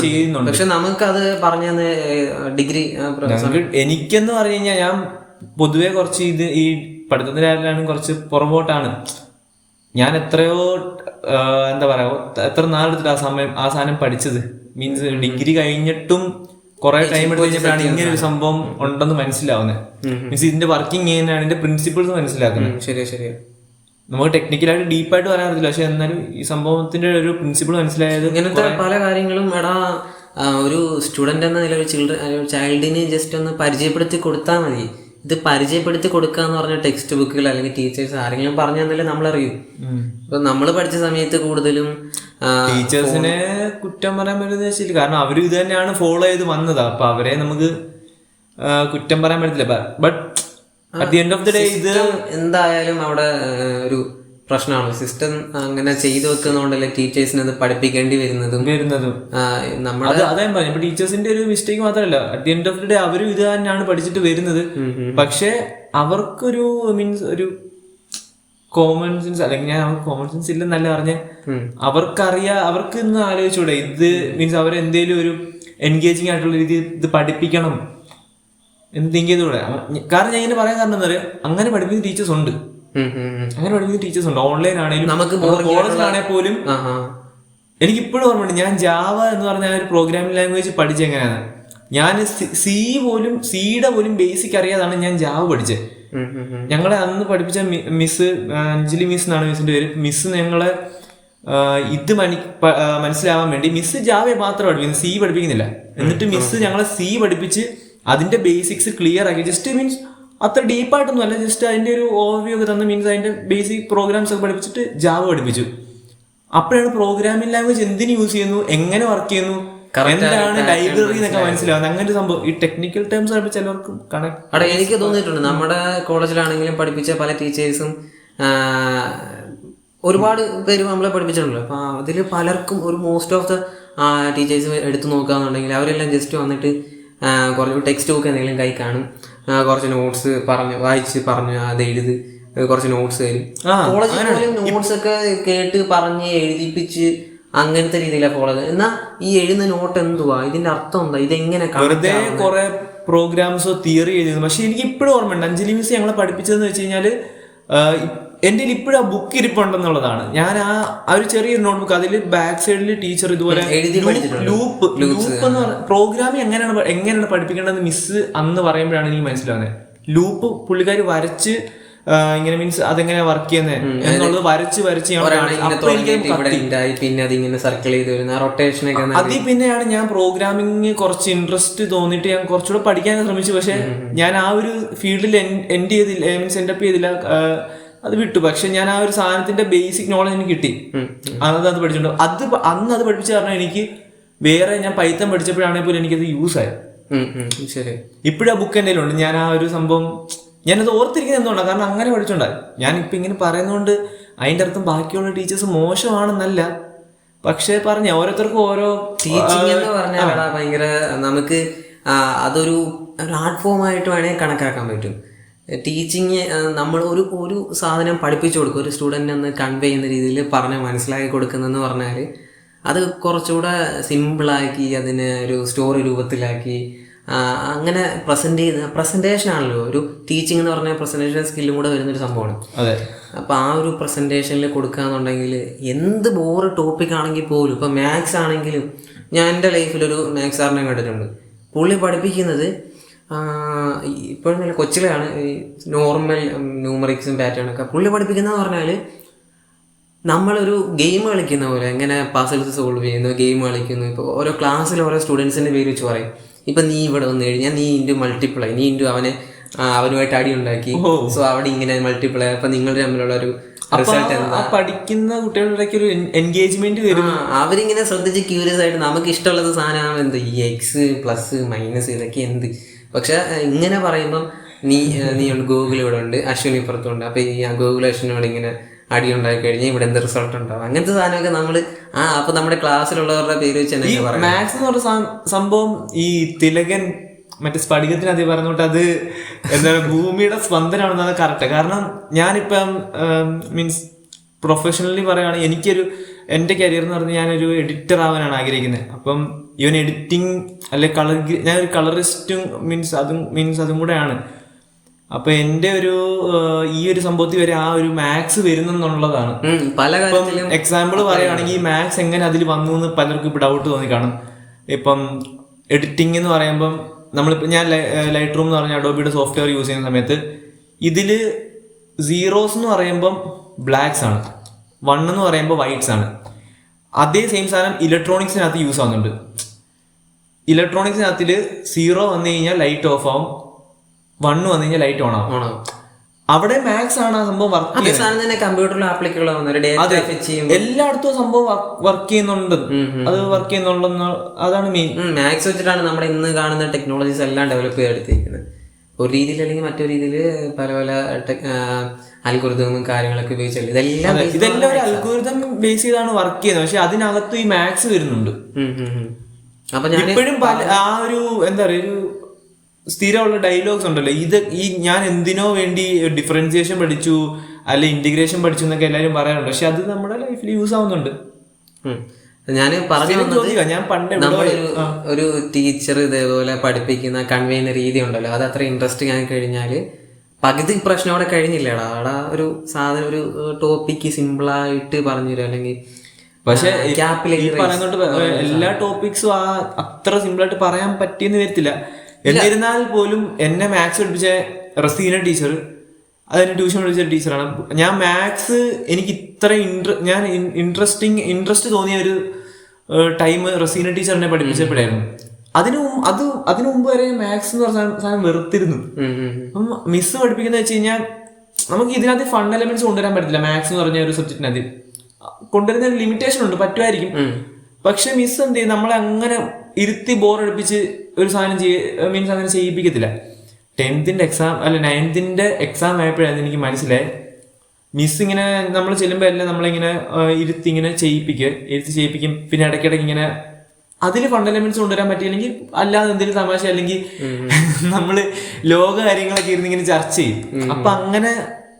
ചെയ്യുന്നുണ്ട്. പക്ഷെ നമുക്കത് പറഞ്ഞു ഡിഗ്രി എനിക്കെന്ന് പറഞ്ഞു കഴിഞ്ഞാൽ ഞാൻ പൊതുവെ കുറച്ച് ഈ പഠിത്തത്തിന്റെ കാര്യത്തിലാണ് കുറച്ച് പുറകോട്ടാണ്. ഞാൻ എത്രയോ എന്താ പറയാ എത്ര നാളെടുത്തിട്ട് ആ സാധനം പഠിച്ചത്. മീൻസ് ഡിഗ്രി കഴിഞ്ഞിട്ടും കുറെ ടൈം എടുത്ത് കഴിഞ്ഞപ്പോഴാണ് ഇങ്ങനെ ഒരു സംഭവം ഉണ്ടെന്ന് മനസ്സിലാവുന്നത്. മീൻസ് ഇതിന്റെ വർക്കിംഗ് എങ്ങനെയാണ്, ഇതിന്റെ പ്രിൻസിപ്പിൾസ് മനസ്സിലാക്കുന്നത്. ശരിയാ നമുക്ക് ടെക്നിക്കലായിട്ട് ഡീപ്പായിട്ട് പറയാൻ പറ്റില്ല, പക്ഷെ എന്നാലും ഈ സംഭവത്തിന്റെ ഒരു പ്രിൻസിപ്പിൾ മനസ്സിലായത്. ഇങ്ങനത്തെ പല കാര്യങ്ങളും ഒരു സ്റ്റുഡന്റ് എന്ന നില ചൈൽഡിന് ജസ്റ്റ് ഒന്ന് പരിചയപ്പെടുത്തി കൊടുത്താൽ മതി. ഇത് പരിചയപ്പെടുത്തി കൊടുക്കുക എന്ന് പറഞ്ഞ ടെക്സ്റ്റ് ബുക്കുകൾ അല്ലെങ്കിൽ ടീച്ചേഴ്സ് ആരെങ്കിലും പറഞ്ഞു തന്നാലേ നമ്മളറിയൂ. ഇപ്പൊ നമ്മൾ പഠിച്ച സമയത്ത് കൂടുതലും ടീച്ചേഴ്സിനെ കുറ്റം പറയാൻ പറ്റുന്ന വെച്ചില്ല, കാരണം അവരും ഇത് തന്നെയാണ് ഫോളോ ചെയ്ത് വന്നത്. അപ്പൊ അവരെ നമുക്ക് കുറ്റം പറയാൻ പറ്റത്തില്ല. But at the end of the day ഇത് എന്തായാലും അവിടെ ഒരു പ്രശ്നമാണ്. സിസ്റ്റം അങ്ങനെ ചെയ്തു വെക്കുന്നതുകൊണ്ടല്ലേ ടീച്ചേഴ്സിന് അത് പഠിപ്പിക്കേണ്ടി വരുന്നതും. നമ്മുടെ അതേ പറഞ്ഞു. ഇപ്പൊ ടീച്ചേഴ്സിന്റെ ഒരു മിസ്റ്റേക്ക് മാത്രമല്ല, at the end of the day അവരും ഇത് തന്നെയാണ് പഠിച്ചിട്ട് വരുന്നത്. പക്ഷെ അവർക്കൊരു മീൻസ് ഒരു കോമൺ സെൻസ്, അല്ലെങ്കിൽ ഞാൻ കോമൺ സെൻസ് ഇല്ലെന്നല്ല പറഞ്ഞ്, അവർക്ക് ഇന്ന് ആലോചിച്ചൂടെ ഇത് മീൻസ് അവരെന്തേലും ഒരു എൻഗേജിങ് ആയിട്ടുള്ള രീതി ഇത് പഠിപ്പിക്കണം എന്ന് തിങ്ക് ചെയ്തുകൂടെ. കാരണം ഞാൻ ഇങ്ങനെ പറയാൻ കാരണം എന്താ പറയുക, അങ്ങനെ പഠിപ്പിക്കുന്ന ടീച്ചേഴ്സ് ഉണ്ട്. ഓൺലൈൻ ആണെങ്കിലും നമുക്ക് കോളേജിലാണെങ്കിൽ പോലും. എനിക്കിപ്പോഴും ഓർമ്മയുണ്ട്, ഞാൻ ജാവ എന്ന് പറഞ്ഞ ഒരു പ്രോഗ്രാമിംഗ് ലാംഗ്വേജ് പഠിച്ചെങ്ങനെയാണ്. ഞാൻ സിയുടെ പോലും ബേസിക് അറിയാതാണ് ഞാൻ ജാവ പഠിച്ചത്. ഞങ്ങളെ അന്ന് പഠിപ്പിച്ച മിസ്, അഞ്ജലി മിസ് എന്നാണ് മിസ്സിന്റെ പേര്. മിസ് ഞങ്ങളെ ഇത് മനസ്സിലാവാൻ വേണ്ടി മിസ് ജാവ മാത്രം പഠിപ്പിക്കുന്നത്, സി പഠിപ്പിക്കുന്നില്ല. എന്നിട്ട് മിസ് ഞങ്ങളെ സി പഠിപ്പിച്ച് അതിന്റെ ബേസിക്സ് ക്ലിയർ ആക്കി. ജസ്റ്റ് മീൻസ് അത്ര ഡീപ്പായിട്ടൊന്നും അല്ല, ജസ്റ്റ് അതിന്റെ ഒരു ഓവർവ്യൂ ഒക്കെ തന്ന മീൻസ് അതിന്റെ ബേസിക് പ്രോഗ്രാംസ് ഒക്കെ പഠിപ്പിച്ചിട്ട് ജാവ പഠിപ്പിച്ചു. അപ്പോഴാണ് പ്രോഗ്രാമിംഗ് ലാംഗ്വേജ് എന്തിനു യൂസ് ചെയ്യുന്നു, എങ്ങനെ വർക്ക് ചെയ്യുന്നു, എന്താണ് ലൈബ്രറി എന്നൊക്കെ മനസ്സിലാവുന്നത്. അങ്ങനെ ഒരു സംഭവം ഈ ടെക്നിക്കൽ ടേംസ് ആയിട്ട് ചിലർക്ക് കണക്ട്. എനിക്ക് തോന്നിയിട്ടുണ്ട് നമ്മുടെ കോളേജിലാണെങ്കിലും പഠിപ്പിച്ച പല ടീച്ചേഴ്സും ഒരുപാട് പേര് നമ്മളെ പഠിപ്പിച്ചിട്ടുണ്ടല്ലോ. അപ്പൊ അതിൽ പലർക്കും ഒരു മോസ്റ്റ് ഓഫ് ദ ടീച്ചേഴ്സ് എടുത്തു നോക്കുകയാണെന്നുണ്ടെങ്കിൽ അവരെല്ലാം ജസ്റ്റ് വന്നിട്ട് കുറച്ച് ടെക്സ്റ്റ് ബുക്ക് എന്തെങ്കിലും കൈ കാണും, കുറച്ച് നോട്ട്സ് വായിച്ച് പറഞ്ഞു അത് എഴുതി, കുറച്ച് നോട്ട്സ് തരും. കോളേജിൽ നോട്ട്സ് ഒക്കെ കേട്ട് പറഞ്ഞ് എഴുതിപ്പിച്ച് അങ്ങനത്തെ രീതിയിലാണ് കോളേജ്. എന്നാ ഈ എഴുതുന്ന നോട്ട് എന്തുവാ, ഇതിന്റെ അർത്ഥം എന്താ, ഇതെങ്ങനെ വെറുതെ കുറെ പ്രോഗ്രാംസോ തിയറി എഴുതുന്നു. പക്ഷെ എനിക്ക് ഇപ്പോഴും ഓർമ്മയുണ്ട്, അഞ്ജലി മിസ് ഞങ്ങളെ പഠിപ്പിച്ചതെന്ന് വെച്ച് കഴിഞ്ഞാല് എന്റെ ഇപ്പോഴും ആ ബുക്ക് ഇരിപ്പുണ്ടെന്നുള്ളതാണ്. ഞാൻ ആ ഒരു ചെറിയൊരു നോട്ട്ബുക്ക്, അതിൽ ബാക്ക് സൈഡിൽ ടീച്ചർ ഇതുപോലെ ലൂപ്പ് എന്ന് പറഞ്ഞ പ്രോഗ്രാമിംഗ് എങ്ങനെയാണ് പഠിപ്പിക്കേണ്ടത് മിസ് അന്ന് പറയുമ്പോഴാണ് എനിക്ക് മനസ്സിലാവുന്നത്. ലൂപ്പ് പുള്ളിക്കാർ വരച്ച് ഇങ്ങനെ മീൻസ് അതെങ്ങനെ വർക്ക് ചെയ്യുന്നത് എന്നുള്ളത് വരച്ച് അതിൽ പിന്നെയാണ് ഞാൻ പ്രോഗ്രാമിംഗ് കുറച്ച് ഇൻട്രസ്റ്റ് തോന്നിയിട്ട് ഞാൻ കുറച്ചുകൂടെ പഠിക്കാൻ ശ്രമിച്ചു. പക്ഷെ ഞാൻ ആ ഒരു ഫീൽഡിൽ എൻഡ് ചെയ്തില്ല, മീൻസ് എൻഡ് അപ്പ് ചെയ്തില്ല, അത് വിട്ടു. പക്ഷെ ഞാൻ ആ ഒരു സാധനത്തിന്റെ ബേസിക് നോളജ് എനിക്ക് കിട്ടി, അത് പഠിച്ചിട്ടുണ്ട്. അന്ന് അത് പഠിപ്പിച്ച കാരണം എനിക്ക് വേറെ ഞാൻ പൈത്തൺ പഠിച്ചപ്പോഴാണെങ്കിൽ പോലും എനിക്കത് യൂസ് ആയത്. ശരി, ഇപ്പോഴും ആ ബുക്ക് എൻ്റെ കയ്യിലുണ്ട്. ഞാൻ ആ ഒരു സംഭവം ഞാനത് ഓർത്തിരിക്കുന്നത് എന്തുകൊണ്ടാണ്, കാരണം അങ്ങനെ പഠിച്ചോണ്ടായി. ഞാനിപ്പോൾ ഇങ്ങനെ പറയുന്നതുകൊണ്ട് അതിൻ്റെ അർത്ഥം ബാക്കിയുള്ള ടീച്ചേഴ്സ് മോശമാണെന്നല്ല, പക്ഷെ പറഞ്ഞ ഓരോരുത്തർക്കും ഓരോ ടീച്ചിങ് എന്ന് പറഞ്ഞാൽ ഭയങ്കര നമുക്ക് അതൊരു ആർട്ട് ഫോം ആയിട്ട് വേണമെങ്കിൽ കണക്കാക്കാൻ പറ്റും. ടീച്ചിങ് നമ്മൾ ഒരു സാധനം പഠിപ്പിച്ചു കൊടുക്കും, ഒരു സ്റ്റുഡൻറ്റിനെ ഒന്ന് കൺവേ ചെയ്യുന്ന രീതിയിൽ പറഞ്ഞ് മനസ്സിലാക്കി കൊടുക്കുന്നതെന്ന് പറഞ്ഞാൽ അത് കുറച്ചുകൂടെ സിമ്പിളാക്കി അതിനെ ഒരു സ്റ്റോറി രൂപത്തിലാക്കി അങ്ങനെ പ്രസന്റേഷൻ ആണല്ലോ ഒരു ടീച്ചിങ് എന്ന് പറഞ്ഞാൽ. പ്രസന്റേഷൻ സ്കില്ലും കൂടെ വരുന്നൊരു സംഭവമാണ്. അപ്പോൾ ആ ഒരു പ്രസന്റേഷനിൽ കൊടുക്കുകയെന്നുണ്ടെങ്കിൽ എന്ത് ബോറ് ടോപ്പിക് ആണെങ്കിൽ പോലും, ഇപ്പം മാത്സ് ആണെങ്കിലും ഞാൻ എൻ്റെ ലൈഫിലൊരു മാത്സ് സാറിനെ കണ്ടിട്ടുണ്ട്. പുള്ളി പഠിപ്പിക്കുന്നത് ഇപ്പോഴും നല്ല കൊച്ചിലെയാണ്, ഈ നോർമൽ ന്യൂമറിക്സും പാറ്റേണൊക്കെ പുള്ളി പഠിപ്പിക്കുന്നതെന്ന് പറഞ്ഞാൽ നമ്മളൊരു ഗെയിം കളിക്കുന്ന പോലെ, എങ്ങനെ പസിൽസ് സോൾവ് ചെയ്യുന്നു, ഗെയിം കളിക്കുന്നു. ഇപ്പോൾ ഓരോ ക്ലാസ്സിൽ ഓരോ സ്റ്റുഡൻസിൻ്റെ പേര് വെച്ച് പറയും. ഇപ്പം നീ ഇവിടെ വന്ന് കഴിഞ്ഞാൽ നീ ഇൻറ്റു മൾട്ടിപ്ലൈ, നീ ഇൻറ്റു അവനുമായിട്ട് അടി ഉണ്ടാക്കി, സോ അവിടെ ഇങ്ങനെ മൾട്ടിപ്ലൈ, അപ്പം നിങ്ങൾ തമ്മിലുള്ള ഒരു റിസൾട്ട് എന്താ. പഠിക്കുന്ന കുട്ടികളുടെ ഒരു എൻഗേജ്മെന്റ് വരും. അവരിങ്ങനെ ശ്രദ്ധിച്ച് ക്യൂരിയസ് ആയിട്ട് നമുക്ക് ഇഷ്ടമുള്ളത് സാധനമാണ് എന്ത് ഈ എക്സ് പ്ലസ് മൈനസ് ഇതൊക്കെ എന്ത്. പക്ഷെ ഇങ്ങനെ പറയുമ്പം നീ ഗൂഗിൾ ഇവിടെ ഉണ്ട്, അശ്വിൻ ഇപ്പുറത്തുണ്ട്, അപ്പം ഈ ഗൂഗിൾ അശ്വിനോട് ഇങ്ങനെ അടി ഉണ്ടാക്കി കഴിഞ്ഞാൽ ഇവിടെ എന്ത് റിസൾട്ട് ഉണ്ടാവും, അങ്ങനത്തെ സാധനമൊക്കെ നമ്മൾ അപ്പൊ നമ്മുടെ ക്ലാസ്സിലുള്ളവരുടെ പേര് വെച്ച് തന്നെ പറയാം. മാത്സ് എന്ന് പറഞ്ഞ സംഭവം ഈ തിലകൻ മറ്റേ സ്ഫടികത്തിനകത്ത് പറഞ്ഞോട്ട് അത് എന്താ ഭൂമിയുടെ സ്പന്ദനമാണെന്നത് കറക്റ്റ്. കാരണം ഞാനിപ്പം മീൻസ് പ്രൊഫഷണലി പറയുകയാണെങ്കിൽ എനിക്കൊരു എൻ്റെ കരിയർ എന്ന് പറഞ്ഞാൽ ഞാനൊരു എഡിറ്റർ ആവാനാണ് ആഗ്രഹിക്കുന്നത്. അപ്പം ഈവൻ എഡിറ്റിംഗ് അല്ലെ ഞാനൊരു കളറിസ്റ്റും അതും കൂടെയാണ്. അപ്പൊ എന്റെ ഈ ഒരു സംഭവത്തിൽ വരെ ആ ഒരു മാത്സ് വരുന്നെന്നുള്ളതാണ്. ഇപ്പം എക്സാമ്പിൾ പറയുകയാണെങ്കിൽ മാത്സ് എങ്ങനെ അതിൽ വന്നു എന്ന് പലർക്കും ഇപ്പൊ ഡൗട്ട് തോന്നി കാണും. ഇപ്പം എഡിറ്റിംഗ് എന്ന് പറയുമ്പം നമ്മളിപ്പോൾ ഞാൻ ലൈറ്റ് റൂം എന്ന് പറഞ്ഞ അഡോബിയുടെ സോഫ്റ്റ്വെയർ യൂസ് ചെയ്യുന്ന സമയത്ത് ഇതില് സീറോസ് എന്ന് പറയുമ്പം ബ്ലാക്സ് ആണ്, 1 എന്ന് പറയുമ്പോൾ വൈറ്റ്സ് ആണ്. അതേ സെയിം സാധനം ഇലക്ട്രോണിക്സിനകത്ത് യൂസ് ആവുന്നുണ്ട്. ഇലക്ട്രോണിക്സിനകത്തിൽ 0 വന്നു കഴിഞ്ഞാൽ ലൈറ്റ് ഓഫ് ആവും, 1 വന്നു കഴിഞ്ഞാൽ ലൈറ്റ് ഓൺ ആവും. അവിടെ മാത്സ് ആണ് ആ സംഭവം വർക്ക് ചെയ്യുന്നത്. എല്ലായിടത്തും സംഭവം വർക്ക് ചെയ്യുന്നുണ്ട്, അത് വർക്ക് ചെയ്യുന്നുണ്ടെന്ന് അതാണ് മെയിൻ. മാത്സ് വെച്ചിട്ടാണ് നമ്മുടെ ഇന്ന് കാണുന്ന ടെക്നോളജീസ് എല്ലാം ഡെവലപ്പ് ചെയ്തെടുത്തിരിക്കുന്നത്. ഒരു രീതിയിൽ അല്ലെങ്കിൽ മറ്റൊരു രീതിയിൽ പല പല അൽഗോരിതവും കാര്യങ്ങളൊക്കെ ഉപയോഗിച്ചല്ലേ ഇതെല്ലാം ഇതെല്ലാം ഒരു അൽഗോരിതം ബേസ് ചെയ്താണ് വർക്ക് ചെയ്യുന്നത്. പക്ഷെ അതിനകത്ത് ഈ മാത്സ് വരുന്നുണ്ട്. അപ്പൊ ഞാൻ ഇപ്പോഴും ആ ഒരു എന്താ പറയുക, ഒരു സ്ഥിരമുള്ള ഡയലോഗ്സ് ഉണ്ടല്ലോ, ഞാൻ എന്തിനോ വേണ്ടി ഡിഫറൻസിയേഷൻ പഠിച്ചു അല്ലെ ഇന്റിഗ്രേഷൻ പഠിച്ചു എന്നൊക്കെ എല്ലാവരും പറയാറുണ്ട്. പക്ഷെ അത് നമ്മുടെ ലൈഫിൽ യൂസ് ആവുന്നുണ്ട്. ഞാൻ പറഞ്ഞു ഞാൻ പണ്ട് ഒരു ടീച്ചർ ഇതേപോലെ പഠിപ്പിക്കുന്ന കൺവീന രീതി ഉണ്ടല്ലോ, അത് അത്ര ഇൻട്രസ്റ്റിംഗ് ആയി കഴിഞ്ഞാല് പകുതി പ്രശ്നം അവിടെ കഴിഞ്ഞില്ലടാ. അവിടെ ഒരു സാധനം ഒരു ടോപ്പിക്ക് സിമ്പിളായിട്ട് പറഞ്ഞു തരും. അല്ലെങ്കിൽ പക്ഷെ പറയുന്നുണ്ട് എല്ലാ ടോപ്പിക്സും അത്ര സിമ്പിളായിട്ട് പറയാൻ പറ്റിയെന്ന് വരത്തില്ല. എന്നിരുന്നാൽ പോലും എന്നെ മാത്സ് പഠിപ്പിച്ച റസീന ടീച്ചർ, അതെന്നെ ട്യൂഷൻ പഠിപ്പിച്ച ടീച്ചറാണ്. ഞാൻ മാത്സ് എനിക്ക് ഇത്ര ഞാൻ ഇൻട്രസ്റ്റ് തോന്നിയ ഒരു ടൈം റസീന ടീച്ചറിനെ പഠിപ്പിച്ചപ്പോഴായിരുന്നു. അതിനു മുമ്പ് വരെ മാത്സ് എന്ന് പറഞ്ഞ സാധനം വെറുത്തിരുന്നു. അപ്പം മിസ് പഠിപ്പിക്കുന്ന വെച്ച് കഴിഞ്ഞാൽ നമുക്ക് ഇതിനകത്ത് ഫണ്ട് എലമെന്റ്സ് കൊണ്ടുവരാൻ പറ്റില്ല. മാത്സ് എന്ന് പറഞ്ഞ ഒരു സബ്ജക്റ്റിനകത്ത് കൊണ്ടുവരുന്ന ഒരു ലിമിറ്റേഷൻ ഉണ്ട്, പറ്റുമായിരിക്കും. പക്ഷെ മിസ് എന്ത് ചെയ്യും, നമ്മളെ അങ്ങനെ ഇരുത്തി ബോറടിപ്പിച്ച് ഒരു സാധനം മീൻസ് അങ്ങനെ ചെയ്യിപ്പിക്കത്തില്ല. 10th എക്സാം അല്ല 9th എക്സാം ആയപ്പോഴാണ് എനിക്ക് മനസ്സിലായി, മിസ് ഇങ്ങനെ നമ്മൾ ചെല്ലുമ്പോൾ എല്ലാം നമ്മളിങ്ങനെ ഇരുത്തി ചെയ്യിപ്പിക്കും. പിന്നെ ഇടയ്ക്കിടയ്ക്ക് ഇങ്ങനെ അതിൽ ഫണ്ടമെന്റ്സ് കൊണ്ടുവരാൻ പറ്റിയില്ലെങ്കിൽ അല്ലാതെ എന്തെങ്കിലും തമാശ അല്ലെങ്കിൽ നമ്മള് ലോക കാര്യങ്ങളൊക്കെ ഇരുന്ന് ഇങ്ങനെ ചർച്ച ചെയ്യും. അപ്പൊ അങ്ങനെ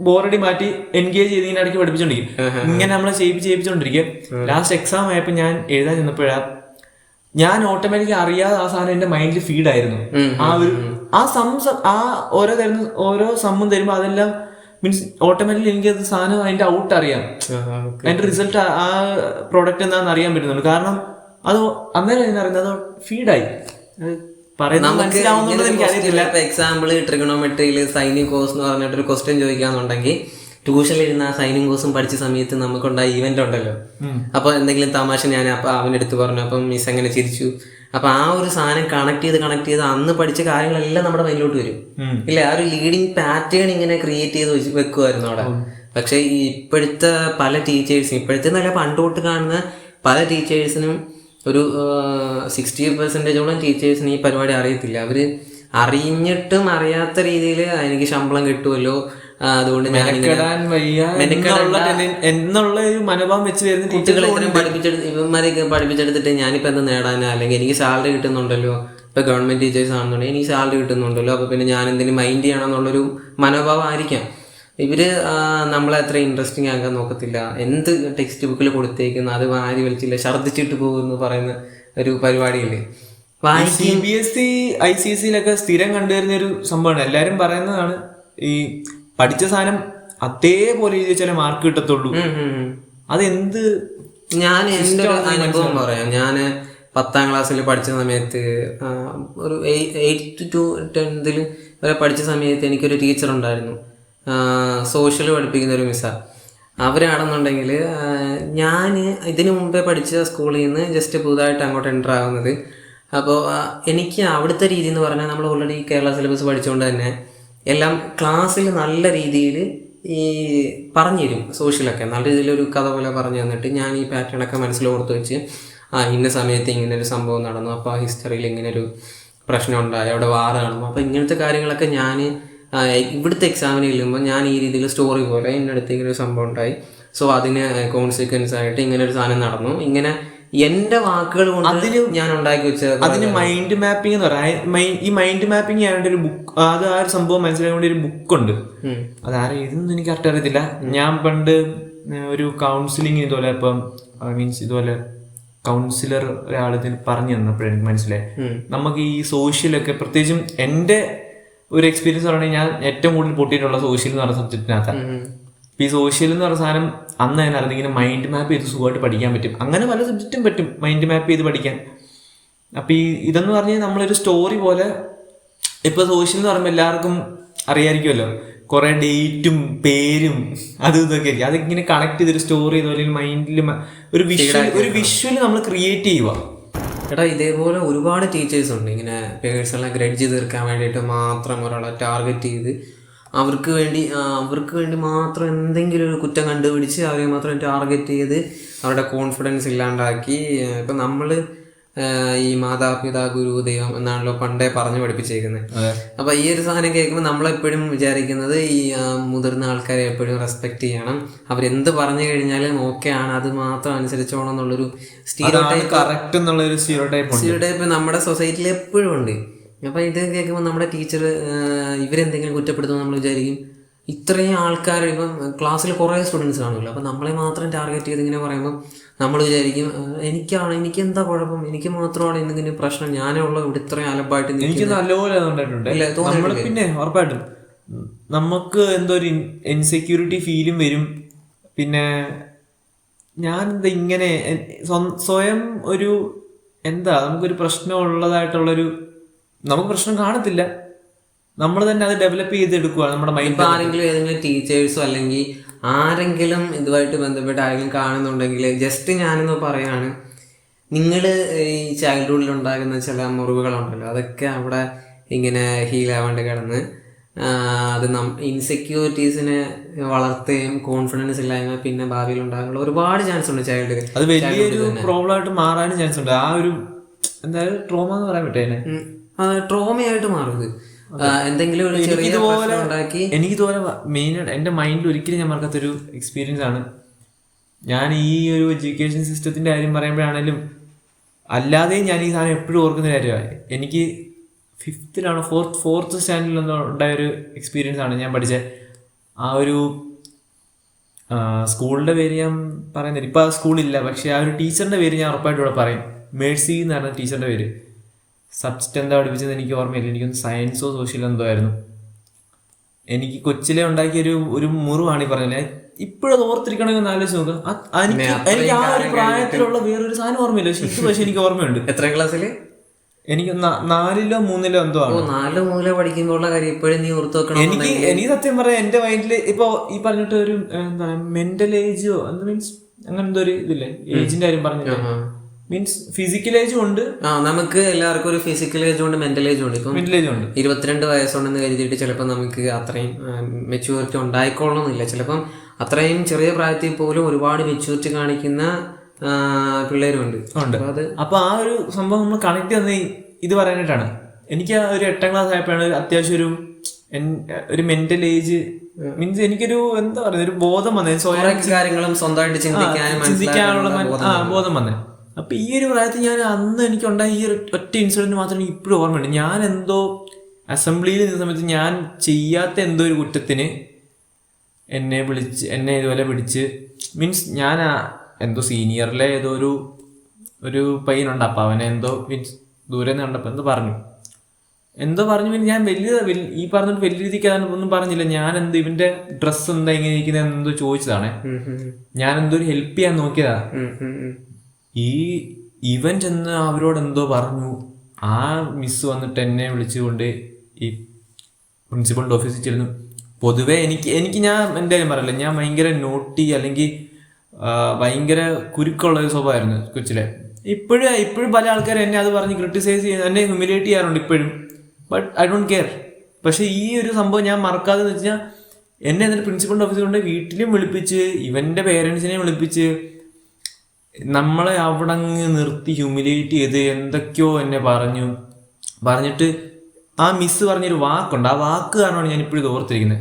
ബോറടി മാറ്റി എൻഗേജ് ചെയ്ത് ഇങ്ങനെ ഇടയ്ക്ക് പഠിപ്പിച്ചോണ്ടിരിക്കും. ഇങ്ങനെ നമ്മളെ ചെയ്യിപ്പിച്ചോണ്ടിരിക്കും. ലാസ്റ്റ് എക്സാം ആയപ്പോൾ ഞാൻ എഴുതാൻ ചെന്നപ്പോഴാ ഞാൻ ഓട്ടോമാറ്റിക് അറിയാതെ ആ സാധനം എന്റെ മൈൻഡിൽ ഫീഡായിരുന്നു. ആ ഓരോ സമ്മും തരുമ്പോ അതെല്ലാം മീൻസ് ഓട്ടോമാറ്റിക്കലി എനിക്ക് അത് സാധനം അതിന്റെ ഔട്ട് അറിയാം, അതിന്റെ റിസൾട്ട് ആ പ്രോഡക്റ്റ് എന്താണെന്ന് അറിയാൻ പറ്റുന്നുണ്ട്. കാരണം അത് അന്നേരം അതിനറിയുന്നത് അത് ഫീഡായി. എക്സാമ്പിൾ ട്രിഗണോമെട്രിയിൽ സൈനിങ് കോസ് എന്ന് പറഞ്ഞിട്ടൊരു ക്വസ്റ്റ്യൻ ചോദിക്കാന്നുണ്ടെങ്കിൽ ട്യൂഷനിൽ ഇരുന്ന ആ സൈനിങ് കോഴ്സും പഠിച്ച സമയത്ത് നമുക്കുണ്ടായ ഈവന്റ് ഉണ്ടല്ലോ, അപ്പൊ എന്തെങ്കിലും തമാശ ഞാൻ അപ്പൊ അവൻ്റെ അടുത്ത് പറഞ്ഞു, അപ്പം മിസ് എങ്ങനെ ചിരിച്ചു. അപ്പൊ ആ ഒരു സാധനം കണക്ട് ചെയ്ത് അന്ന് പഠിച്ച കാര്യങ്ങളെല്ലാം നമ്മുടെ മൈൻഡിലോട്ട് വരും. ഇല്ല, ആ ഒരു ലീഡിങ് പാറ്റേൺ ഇങ്ങനെ ക്രിയേറ്റ് ചെയ്ത് വെക്കുമായിരുന്നു അവിടെ. പക്ഷെ ഇപ്പോഴത്തെ പല ടീച്ചേഴ്സിനും, ഇപ്പോഴത്തെ നല്ല പണ്ട് തൊട്ട് കാണുന്ന പല ടീച്ചേഴ്സിനും ഒരു 60% ടീച്ചേഴ്സിന് ഈ പരിപാടി അറിയത്തില്ല. അവര് അറിഞ്ഞിട്ടും അറിയാത്ത രീതിയിൽ എനിക്ക് ശമ്പളം കിട്ടുമല്ലോ, അതുകൊണ്ട് ഞാൻ എന്നുള്ള ഒരു മനോഭാവം വെച്ച് വരുന്ന കുട്ടികളെ ഇവന്മാരെയൊക്കെ പഠിപ്പിച്ചെടുത്തിട്ട് ഞാനിപ്പോൾ എന്താ നേടാനാ, അല്ലെങ്കിൽ എനിക്ക് സാലറി കിട്ടുന്നുണ്ടല്ലോ, ഇപ്പൊ ഗവൺമെന്റ് ടീച്ചേഴ്സ് ആണെന്നുണ്ടെങ്കിൽ എനിക്ക് സാലറി കിട്ടുന്നുണ്ടല്ലോ, അപ്പൊ പിന്നെ ഞാൻ എന്തിനും മൈൻഡ് ചെയ്യണം എന്നുള്ളൊരു മനോഭാവം ആയിരിക്കാം. ഇവര് നമ്മളെ അത്ര ഇൻട്രസ്റ്റിംഗ് ആക്കാൻ നോക്കത്തില്ല. എന്ത് ടെക്സ്റ്റ് ബുക്കിൽ കൊടുത്തേക്കുന്ന അത് വാരി വലിച്ചില്ല ഛർദ്ദിച്ചിട്ട് പോകുമെന്ന് പറയുന്ന ഒരു പരിപാടിയില്ലേ. CBSE ICSE സ്ഥിരം കണ്ടുവരുന്ന ഒരു സംഭവമാണ്. എല്ലാരും പറയുന്നതാണ്, ഈ പഠിച്ച സാധനം അതേപോലെ ചില മാർക്ക് കിട്ടത്തുള്ളൂ. അതെന്ത് ഞാൻ എൻ്റെ ഒരു അനുഭവം പറയാം. ഞാൻ 10th ക്ലാസ്സിൽ പഠിച്ച സമയത്ത് ഒരു 8th to 10th വരെ പഠിച്ച സമയത്ത് എനിക്കൊരു ടീച്ചർ ഉണ്ടായിരുന്നു, സോഷ്യൽ പഠിപ്പിക്കുന്ന ഒരു മിസ്സാണ്. അവരാണെന്നുണ്ടെങ്കിൽ ഞാൻ ഇതിനു മുമ്പേ പഠിച്ച സ്കൂളിൽ നിന്ന് ജസ്റ്റ് പുതുതായിട്ട് അങ്ങോട്ട് എൻ്റർ ആകുന്നത്. അപ്പോൾ എനിക്ക് അവിടുത്തെ രീതി എന്ന് പറഞ്ഞാൽ നമ്മൾ ഓൾറെഡി കേരള സിലബസ് പഠിച്ചുകൊണ്ട് തന്നെ എല്ലാം ക്ലാസ്സിൽ നല്ല രീതിയിൽ ഈ പറഞ്ഞു തരും. സോഷ്യലൊക്കെ നല്ല രീതിയിലൊരു കഥ പോലെ പറഞ്ഞു തന്നിട്ട് ഞാൻ ഈ പാറ്റേണൊക്കെ മനസ്സിലോർത്ത് വെച്ച് ഇന്ന സമയത്ത് ഇങ്ങനൊരു സംഭവം നടന്നു, അപ്പോൾ ആ ഹിസ്റ്ററിയിൽ ഇങ്ങനൊരു പ്രശ്നം ഉണ്ടായി, അവിടെ വാർ നടന്നു, അപ്പോൾ ഇങ്ങനത്തെ കാര്യങ്ങളൊക്കെ ഞാൻ ഇവിടുത്തെ എക്സാമിന് ചെല്ലുമ്പോൾ ഞാൻ ഈ രീതിയിൽ സ്റ്റോറി പോലെ ഇന്നടുത്ത് ഇങ്ങനെ ഒരു സംഭവം ഉണ്ടായി, സോ അതിന് കോൺസിക്വൻസ് ആയിട്ട് ഇങ്ങനെ ഒരു സാധനം നടന്നു, ഇങ്ങനെ എന്റെ വാക്കുകൾ കൊണ്ട് ഞാൻ ഉണ്ടാക്കി വെച്ചത്. അതിന് മൈൻഡ് മാപ്പിംഗ് എന്ന് പറയാം. ഈ മൈൻഡ് മാപ്പിംഗ് ചെയ്യാണ്ട് ഒരു ബുക്ക്, അത് ആ ഒരു സംഭവം മനസ്സിലാക്കാൻ വേണ്ടി ഒരു ബുക്കുണ്ട്. അതാരും ഇതൊന്നും എനിക്ക് കറക്റ്റ് അറിയത്തില്ല. ഞാൻ പണ്ട് ഒരു കൗൺസിലിംഗ് ഇതുപോലെ ഇപ്പം മീൻസ് ഇതുപോലെ കൗൺസിലർ ഒരാളിതിൽ പറഞ്ഞു തന്നപ്പോഴേ എനിക്ക് മനസ്സിലായി, നമുക്ക് ഈ സോഷ്യലൊക്കെ പ്രത്യേകിച്ചും എൻ്റെ ഒരു എക്സ്പീരിയൻസ് പറയുകയാണെങ്കിൽ ഞാൻ ഏറ്റവും കൂടുതൽ പൊട്ടിയിട്ടുള്ള സോഷ്യൽ എന്ന് പറഞ്ഞ സബ്ജക്റ്റിനകത്താണ്. ഈ സോഷ്യൽ എന്ന് പറഞ്ഞ സാധനം അന്ന് തന്നെ അറിയാം, ഇങ്ങനെ മൈൻഡ് മാപ്പ് ചെയ്ത് സുഖമായിട്ട് പഠിക്കാൻ പറ്റും. അങ്ങനെ പല സബ്ജക്റ്റും പറ്റും മൈൻഡ് മാപ്പ് ചെയ്ത് പഠിക്കാൻ. അപ്പം ഇതെന്ന് പറഞ്ഞാൽ നമ്മളൊരു സ്റ്റോറി പോലെ, ഇപ്പൊ സോഷ്യൽ എന്ന് പറയുമ്പോൾ എല്ലാവർക്കും അറിയാമായിരിക്കുമല്ലോ, കുറെ ഡേറ്റും പേരും അതും ഇതൊക്കെ ആയിരിക്കും. അതിങ്ങനെ കണക്ട് ചെയ്തൊരു സ്റ്റോറി ഇതുപോലെ മൈൻഡിൽ ഒരു വിഷ്വൽ നമ്മൾ ക്രിയേറ്റ് ചെയ്യുക. എടാ, ഇതേപോലെ ഒരുപാട് ടീച്ചേഴ്സ് ഉണ്ട് ഇങ്ങനെ പേഴ്സണൽ ഗ്രഡ്ജ് തീർക്കാൻ വേണ്ടിയിട്ട് മാത്രം ഒരാളെ ടാർഗറ്റ് ചെയ്ത് അവർക്ക് വേണ്ടി മാത്രം എന്തെങ്കിലും ഒരു കുറ്റം കണ്ടുപിടിച്ച് അവരെ മാത്രം ടാർഗറ്റ് ചെയ്ത് അവരുടെ കോൺഫിഡൻസ് ഇല്ലാണ്ടാക്കി. ഇപ്പം നമ്മൾ ഈ മാതാപിതാ ഗുരു ദൈവം എന്നാണല്ലോ പണ്ടേ പറഞ്ഞു പഠിപ്പിച്ചേക്കുന്നത്. അപ്പൊ ഈ ഒരു സാധനം കേൾക്കുമ്പോൾ നമ്മളെപ്പോഴും വിചാരിക്കുന്നത് ഈ മുതിർന്ന ആൾക്കാരെ എപ്പോഴും റെസ്പെക്ട് ചെയ്യണം, അവരെന്ത് പറഞ്ഞു കഴിഞ്ഞാലും ഓക്കെ ആണ്, അത് മാത്രം അനുസരിച്ചോണം എന്നുള്ളൊരു സ്റ്റീരിയോടൈപ്പ് നമ്മുടെ സൊസൈറ്റിയിൽ എപ്പോഴും ഉണ്ട്. അപ്പൊ ഇത് കേൾക്കുമ്പോൾ നമ്മുടെ ടീച്ചർ ഇവരെന്തെങ്കിലും കുറ്റപ്പെടുത്തുമ്പോൾ നമ്മൾ വിചാരിക്കും ഇത്രയും ആൾക്കാർ, ഇപ്പം ക്ലാസ്സിൽ കുറേ സ്റ്റുഡൻസ് കാണുമല്ലോ, അപ്പം നമ്മളെ മാത്രം ടാർഗറ്റ് ചെയ്ത് ഇങ്ങനെ പറയുമ്പോൾ നമ്മൾ വിചാരിക്കും എനിക്ക് എന്താ കുഴപ്പം, എനിക്ക് മാത്രമാണ് എന്തെങ്കിലും പ്രശ്നം, ഞാനേ ഉള്ളൂ ഇവിടെ ഇത്രയും അലമ്പായിട്ട്. എനിക്ക് നല്ലപോലെ പിന്നെ ഉറപ്പായിട്ടും നമുക്ക് എന്തോ ഒരു ഇൻസെക്യൂരിറ്റി ഫീലും വരും. പിന്നെ ഞാൻ എന്താ ഇങ്ങനെ സ്വയം ഒരു നമുക്കൊരു പ്രശ്നം ഉള്ളതായിട്ടുള്ളൊരു, നമുക്ക് പ്രശ്നം കാണത്തില്ല, നമ്മൾ തന്നെ അത് ഡെവലപ്പ് ചെയ്തെടുക്കുകയാണ് നമ്മുടെ മൈൻഡ്. ഇപ്പം ആരെങ്കിലും ഏതെങ്കിലും ടീച്ചേഴ്സോ അല്ലെങ്കിൽ ആരെങ്കിലും ഇതുമായിട്ട് ബന്ധപ്പെട്ട് ആരെങ്കിലും കാണുന്നുണ്ടെങ്കിൽ ജസ്റ്റ് ഞാനൊന്ന് പറയാണ്, നിങ്ങൾ ഈ ചൈൽഡ്ഹുഡിൽ ഉണ്ടാകുന്ന ചില മുറിവുകളുണ്ടല്ലോ, അതൊക്കെ അവിടെ ഇങ്ങനെ ഹീലാവേണ്ടി കിടന്ന് അത് ഇൻസെക്യൂരിറ്റീസിനെ വളർത്തുകയും കോൺഫിഡൻസ് ഇല്ലായ്മ പിന്നെ ഭാവിയിൽ ഉണ്ടാകാനുള്ള ഒരുപാട് ചാൻസ് ഉണ്ട് ചൈൽഡ്. അത് വലിയൊരു പ്രോബ്ലം ആയിട്ട് മാറാനും ചാൻസ് ഉണ്ട്. ആ ഒരു എന്തായാലും ട്രോമ എന്ന് പറയാൻ പറ്റേ, ട്രോമയായിട്ട് മാറുന്നത് എന്തെങ്കിലും ഒരു ചെറിയ ഉണ്ടാക്കി. എനിക്കിതുപോലെ മെയിനായിട്ട് എൻ്റെ മൈൻഡിൽ ഒരിക്കലും ഞാൻ മറക്കാത്തൊരു എക്സ്പീരിയൻസ് ആണ്. ഞാൻ ഈ ഒരു എഡ്യൂക്കേഷൻ സിസ്റ്റത്തിൻ്റെ കാര്യം പറയുമ്പോഴാണേലും അല്ലാതെയും ഞാൻ ഈ സാധനം എപ്പോഴും ഓർക്കുന്ന കാര്യമാണ്. എനിക്ക് 5th ഫോർത്ത് സ്റ്റാൻഡേർഡിൽ ഉണ്ടായൊരു എക്സ്പീരിയൻസ് ആണ് ഞാൻ പഠിച്ച ആ ഒരു സ്കൂളിൻ്റെ പേര് ഞാൻ പറയുന്നില്ല, ഇപ്പം ആ സ്കൂളില്ല, പക്ഷേ ആ ഒരു ടീച്ചറിൻ്റെ പേര് ഞാൻ ഉറപ്പായിട്ടും ഇവിടെ പറയും. മേഴ്സി എന്ന് പറഞ്ഞ ടീച്ചറിൻ്റെ പേര്. സബ്ജക്റ്റ് എന്താ പഠിപ്പിച്ചത് എനിക്ക് ഓർമ്മയില്ല, എനിക്കൊന്ന് സയൻസോ സോഷ്യലോ എന്തോ ആയിരുന്നു. എനിക്ക് കൊച്ചിലെ ഉണ്ടാക്കിയ ഒരു മുറിവാണ് ഈ പറഞ്ഞത്. ഇപ്പോഴത് ഓർത്തിരിക്കണമെന്ന് ആലോചിച്ച് നോക്കുക. എനിക്ക് ആ ഒരു പ്രായത്തിലുള്ള വേറൊരു സാധനം ഓർമ്മയില്ല, പക്ഷെ എനിക്ക് ഓർമ്മയുണ്ട്. എത്ര ക്ലാസ്സിൽ? എനിക്ക് 4ലോ 3ലോ എന്തോ ആണ്. 4 3 പഠിക്കുമ്പോഴുള്ള കാര്യം ഇപ്പോഴും നീ ഓർത്ത് വെക്കണം. എനിക്ക് സത്യം പറയാം എന്റെ മൈൻഡില് ഇപ്പൊ ഈ പറഞ്ഞിട്ട് ഒരു എന്താ മെന്റൽ ഏജോ എന്താ മീൻസ് അങ്ങനെ എന്തോ ഒരു ഇതില്ലേ, ഏജിന്റെ കാര്യം പറഞ്ഞില്ലേ, മീൻസ് ഫിസിക്കൽ ഏജും ഉണ്ട്. നമുക്ക് എല്ലാവർക്കും ഒരു ഫിസിക്കൽ ഏജും ഉണ്ട്, മെന്റൽ ഏജും ഉണ്ട്. ഇപ്പം 22 വയസ്സുണ്ടെന്ന് കരുതിയിട്ട് ചിലപ്പോൾ നമുക്ക് അത്രയും മെച്യൂരിറ്റി ഉണ്ടായിക്കൊള്ളണമെന്നില്ല. ചിലപ്പം അത്രയും ചെറിയ പ്രായത്തിൽ പോലും ഒരുപാട് മെച്യൂരിറ്റി കാണിക്കുന്ന പിള്ളേരുണ്ട്. അപ്പൊ ആ ഒരു സംഭവം നമ്മൾ കണക്ട് ചെയ്യുന്ന ഇത് പറയാനായിട്ടാണ്. എനിക്ക് ആ ഒരു 8ാം ക്ലാസ് ആയപ്പോഴാണ് അത്യാവശ്യം ഒരു മെന്റൽ ഏജ് മീൻസ് എനിക്കൊരു എന്താ പറയുക ഒരു ബോധം വന്നേ, കാര്യങ്ങളും സ്വന്തമായിട്ട് ചിന്തിക്കാനുള്ള ബോധം വന്നേ. അപ്പൊ ഈ ഒരു പ്രായത്തിൽ ഞാൻ അന്ന് എനിക്കുണ്ടായ ഈ ഒരു ഒറ്റ ഇൻസിഡന്റ് മാത്രം എനിക്ക് ഇപ്പോഴും ഓർമ്മയുണ്ട്. ഞാൻ എന്തോ അസംബ്ലിയിൽ നിന്ന സമയത്ത് ഞാൻ ചെയ്യാത്ത എന്തോ ഒരു കുറ്റത്തിന് എന്നെ ഇതുപോലെ പിടിച്ച്, മീൻസ് ഞാൻ എന്തോ സീനിയറിലെ ഏതോ ഒരു പയ്യനുണ്ട്. അപ്പം അവനെ എന്തോ മീൻസ് ദൂരെ നിന്ന് കണ്ടപ്പോൾ എന്തോ പറഞ്ഞു. പിന്നെ ഞാൻ ഈ പറഞ്ഞിട്ട് വലിയ രീതിക്ക് ഒന്നും പറഞ്ഞില്ല. ഞാൻ എന്തോ ഇവന്റെ ഡ്രസ്സ് എന്താ ഇങ്ങനെ ഇരിക്കുന്നത് എന്തോ ചോദിച്ചതാണേ. ഞാൻ എന്തോ ഒരു ഹെൽപ്പ് ചെയ്യാൻ നോക്കിയതാ. ഇവൻ ചെന്ന് അവരോട് എന്തോ പറഞ്ഞു. ആ മിസ് വന്നിട്ട് എന്നെ വിളിച്ചുകൊണ്ട് ഈ പ്രിൻസിപ്പളിന്റെ ഓഫീസിൽ ചെല്ലുന്നു. പൊതുവെ എനിക്ക് ഞാൻ എൻ്റെ കാര്യം പറയില്ല, ഞാൻ ഭയങ്കര നോട്ടി അല്ലെങ്കിൽ ഭയങ്കര കുരുക്കുള്ള ഒരു സ്വഭാവമായിരുന്നു കൊച്ചിലെ. ഇപ്പോഴും പല ആൾക്കാരും എന്നെ അത് പറഞ്ഞ് ക്രിട്ടിസൈസ് ചെയ്യുന്ന, എന്നെ ഹ്യൂമിലേറ്റ് ചെയ്യാറുണ്ട് ഇപ്പോഴും. But I don't care. പക്ഷെ ഈ ഒരു സംഭവം ഞാൻ മറക്കാതെ എന്ന് വെച്ചാൽ എന്നെ എന്നിട്ട് പ്രിൻസിപ്പളിന്റെ ഓഫീസിൽ കൊണ്ട് വീട്ടിലും വിളിപ്പിച്ച് ഇവന്റെ പേരൻസിനെ വിളിപ്പിച്ച് നമ്മളെ അവിടെ അങ്ങ് നിർത്തി ഹ്യൂമിലേറ്റ് ചെയ്ത് എന്തൊക്കെയോ എന്നെ പറഞ്ഞിട്ട് ആ മിസ് പറഞ്ഞൊരു വാക്കുണ്ട്. ആ വാക്ക് കാരണമാണ് ഞാൻ ഇപ്പോഴും ഇത് ഓർത്തിരിക്കുന്നത്.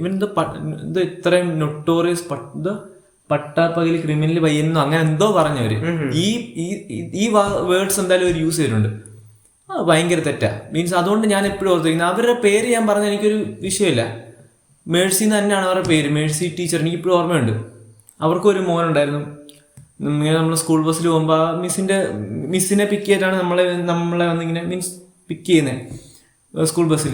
ഇവനെന്തോ ഇത്രയും നൊട്ടോറിയസ് പട്ടാപ്പകല് ക്രിമിനൽ പയ്യെന്നോ അങ്ങനെ എന്തോ പറഞ്ഞവര് ഈ വേർഡ്സ് എന്തായാലും ഒരു യൂസ് ചെയ്തിട്ടുണ്ട്. ഭയങ്കര തെറ്റാ. മീൻസ് അതുകൊണ്ട് ഞാൻ എപ്പോഴും ഓർത്തിരിക്കുന്നത്. അവരുടെ പേര് ഞാൻ പറഞ്ഞ എനിക്കൊരു വിഷയമില്ല. മേഴ്സി എന്ന് തന്നെയാണ് അവരുടെ പേര്, മേഴ്സി ടീച്ചർ. എനിക്കിപ്പോഴും ഓർമ്മയുണ്ട്. അവർക്കൊരു മോനുണ്ടായിരുന്നു. നമ്മൾ സ്കൂൾ ബസ്സിൽ പോകുമ്പോൾ മിസ്സിനെ പിക്ക് ചെയ്തിട്ടാണ് നമ്മളെ വന്നിങ്ങനെ മീൻസ് പിക്ക് ചെയ്യുന്നത് സ്കൂൾ ബസ്സിൽ.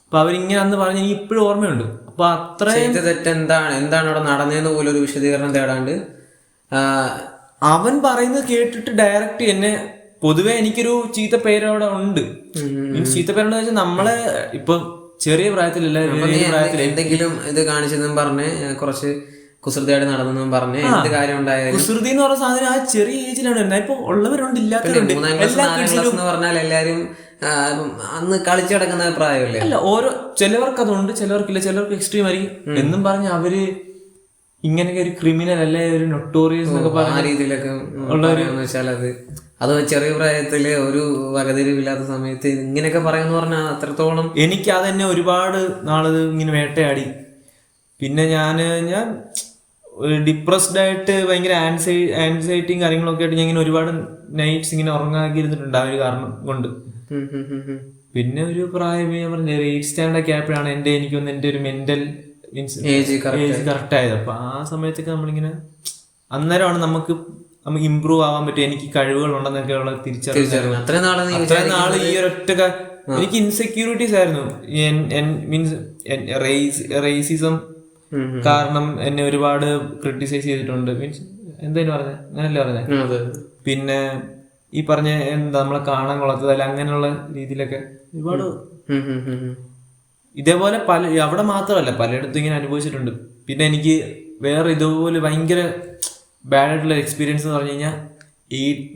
അപ്പൊ അവരിങ്ങനെ അന്ന് പറഞ്ഞ് എനിക്ക് ഇപ്പോഴും ഓർമ്മയുണ്ട്. അപ്പൊ അത്രയും തെറ്റ് എന്താണ് അവിടെ നടന്നതെന്ന് പോലും ഒരു വിശദീകരണം തേടാണ്ട് അവൻ പറയുന്നത് കേട്ടിട്ട് ഡയറക്റ്റ് എന്നെ, പൊതുവെ എനിക്കൊരു ചീത്ത പേരവിടെ ഉണ്ട്. മീൻസ് ചീത്ത പേരുണ്ടെന്ന് വെച്ചാൽ നമ്മളെ ഇപ്പൊ ചെറിയ പ്രായത്തിലല്ല, എന്തെങ്കിലും ഇത് കാണിച്ചെന്നും പറഞ്ഞ് കുറച്ച് കുസൃതിയായിട്ട് നടന്നെന്നും പറഞ്ഞ് എന്ത് കാര്യം ഉണ്ടായാലും കുസൃതി എന്ന് പറഞ്ഞ സാധനം ആ ചെറിയ ഏജിലാണ് വരുന്നത്. ഇപ്പൊ ഉള്ളവരുണ്ട്, ഇല്ലാത്തവരുണ്ട്. 3ാം ക്ലാസ് 4ാം ക്ലാസ് എന്ന് പറഞ്ഞാൽ എല്ലാരും അന്ന് കളിച്ചു കിടക്കുന്ന പ്രായമല്ലേ. അല്ല, ചിലവർക്ക് അതുണ്ട്, ചിലവർക്കില്ല, ചിലർക്ക് എക്സ്ട്രീം ആയിരിക്കും എന്നും പറഞ്ഞ് അവര് ഇങ്ങനെയൊക്കെ ഒരു ക്രിമിനൽ അല്ലെ ഒരു നൊട്ടോറിയസ് എന്നൊക്കെ പറഞ്ഞ രീതിയിലൊക്കെ ഉള്ളവരെന്ന് വെച്ചാൽ അത് ചെറിയ പ്രായത്തിൽ ഒരു വകതിരിവില്ലാത്ത സമയത്ത് ഇങ്ങനെയൊക്കെ പറയുമെന്ന് പറഞ്ഞാൽ അത്രത്തോളം എനിക്ക് അതെന്നെ ഒരുപാട് നാളത് ഇങ്ങനെ വേട്ടയാടി. പിന്നെ ഞാൻ ഡിപ്രസ്ഡ് ആയിട്ട് ഭയങ്കര ആൻസൈറ്റിയും കാര്യങ്ങളൊക്കെ ആയിട്ട് ഞാൻ ഇങ്ങനെ ഒരുപാട് നൈറ്റ്സ് ഇങ്ങനെ ഉറങ്ങാക്കി ഇരുന്നിട്ടുണ്ട് ആ ഒരു കാരണം കൊണ്ട്. പിന്നെ ഒരു പ്രായം ഞാൻ പറഞ്ഞ 8th സ്റ്റാൻഡേർഡ് ആയപ്പോഴാണ് എനിക്കൊന്ന് എൻ്റെ ഒരു മെന്റൽ മീൻസ് ഏജ് കറക്റ്റ് ആയത്. അപ്പൊ ആ സമയത്തൊക്കെ നമ്മളിങ്ങനെ അന്നേരമാണ് നമുക്ക് ഇമ്പ്രൂവ് ആവാൻ പറ്റും, എനിക്ക് കഴിവുകൾ ഉണ്ടെന്നൊക്കെ ഉള്ള തിരിച്ചറിഞ്ഞു. അത്രയും നാള് ഈ ഒരൊറ്റ എനിക്ക് ഇൻസെക്യൂരിറ്റീസ് ആയിരുന്നു. മീൻസ് റേസിസം കാരണം എന്നെ ഒരുപാട് ക്രിട്ടിസൈസ് ചെയ്തിട്ടുണ്ട്. മീൻസ് എന്തായാലും പറഞ്ഞത് അങ്ങനല്ലേ പറഞ്ഞത്. പിന്നെ ഈ പറഞ്ഞ എന്താ നമ്മളെ കാണാൻ കൊള്ളത്തതല്ല അങ്ങനെയുള്ള രീതിയിലൊക്കെ ഒരുപാട് ഇതേപോലെ അവിടെ മാത്രമല്ല പലയിടത്തും ഇങ്ങനെ അനുഭവിച്ചിട്ടുണ്ട്. പിന്നെ എനിക്ക് വേറെ ഇതുപോലെ ഭയങ്കര ബാഡ് ആയിട്ടുള്ള എക്സ്പീരിയൻസ് എന്ന് പറഞ്ഞു കഴിഞ്ഞാൽ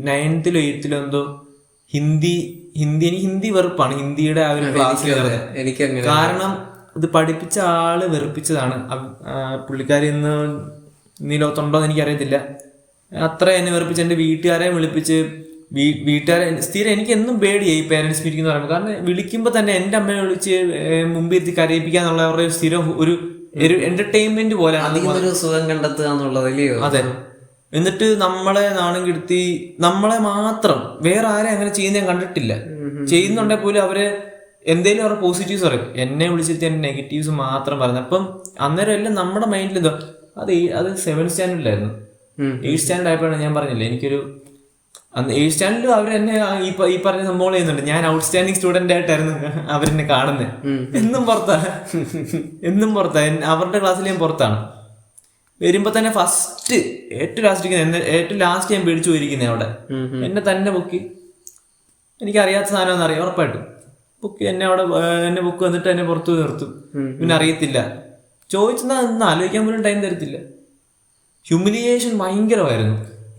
9th 8th എന്തോ എനിക്ക് ഹിന്ദി വെറുപ്പാണ്. ഹിന്ദിയുടെ ആ ഒരു ക്ലാസ് കാരണം ഇത് പഠിപ്പിച്ച ആള് വെറുപ്പിച്ചതാണ്. പുള്ളിക്കാരി ഇന്ന് ലോകത്തുണ്ടോന്ന് എനിക്കറിയത്തില്ല. അത്ര എന്നെ വെറുപ്പിച്ച് എൻ്റെ വീട്ടുകാരെ വിളിപ്പിച്ച് വീട്ടുകാരെ സ്ഥിരം എനിക്ക് എന്നും പേടിയായി പേരൻസ് മീറ്റിംഗ് എന്ന് പറയുമ്പോൾ. കാരണം വിളിക്കുമ്പോൾ തന്നെ എൻ്റെ അമ്മയെ വിളിച്ച് മുമ്പിൽ എത്തി കരയിപ്പിക്കാന്നുള്ള അവരുടെ സ്ഥിരം ഒരു എന്റർടൈൻമെന്റ് പോലെയാണ്. സുഖം കണ്ടെത്തുക എന്നുള്ളത്. അതെ. എന്നിട്ട് നമ്മളെ നാണം കെടുത്തി നമ്മളെ മാത്രം വേറെ ആരെ അങ്ങനെ ചെയ്യുന്ന ഞാൻ കണ്ടിട്ടില്ല. ചെയ്യുന്നുണ്ടെ പോലും അവര് എന്തേലും അവരുടെ പോസിറ്റീവ്സ് പറയും, എന്നെ വിളിച്ചിട്ട് എന്റെ നെഗറ്റീവ്സ് മാത്രം പറഞ്ഞു. അപ്പം അന്നേരം എല്ലാം നമ്മുടെ മൈൻഡിൽ എന്തോ അത് 7th സ്റ്റാൻഡേർഡിലായിരുന്നു. 8th സ്റ്റാൻഡേർഡ് ആയപ്പോഴാണ് ഞാൻ പറഞ്ഞില്ലേ എനിക്കൊരു അന്ന് 8th സ്റ്റാൻഡേർഡിലും അവർ എന്നെ ഈ പറഞ്ഞ സംഭവം ചെയ്യുന്നുണ്ട്. ഞാൻ ഔട്ട്സ്റ്റാൻഡിങ് സ്റ്റുഡന്റ് ആയിട്ടായിരുന്നു അവരെന്നെ കാണുന്നത്. എന്നും പുറത്താ അവരുടെ ക്ലാസ്സിൽ ഞാൻ പുറത്താണ്. വരുമ്പോ തന്നെ ഫസ്റ്റ് ഏറ്റവും ലാസ്റ്റ് ഞാൻ പേടിച്ചു പോയിരിക്കുന്നത് അവിടെ. എന്നെ തന്നെ പൊക്കി, എനിക്കറിയാത്ത സാധനം അറിയാം ഉറപ്പായിട്ടും. ബുക്ക് എന്നെ ബുക്ക് വന്നിട്ട് എന്നെ പുറത്തു നിർത്തും. പിന്നെ അറിയത്തില്ല, ചോദിച്ചെന്നാ ആലോചിക്കാൻ പോലും ടൈം തരത്തില്ല. ഹ്യൂമിലിയേഷൻ ഭയങ്കരമായിരുന്നു.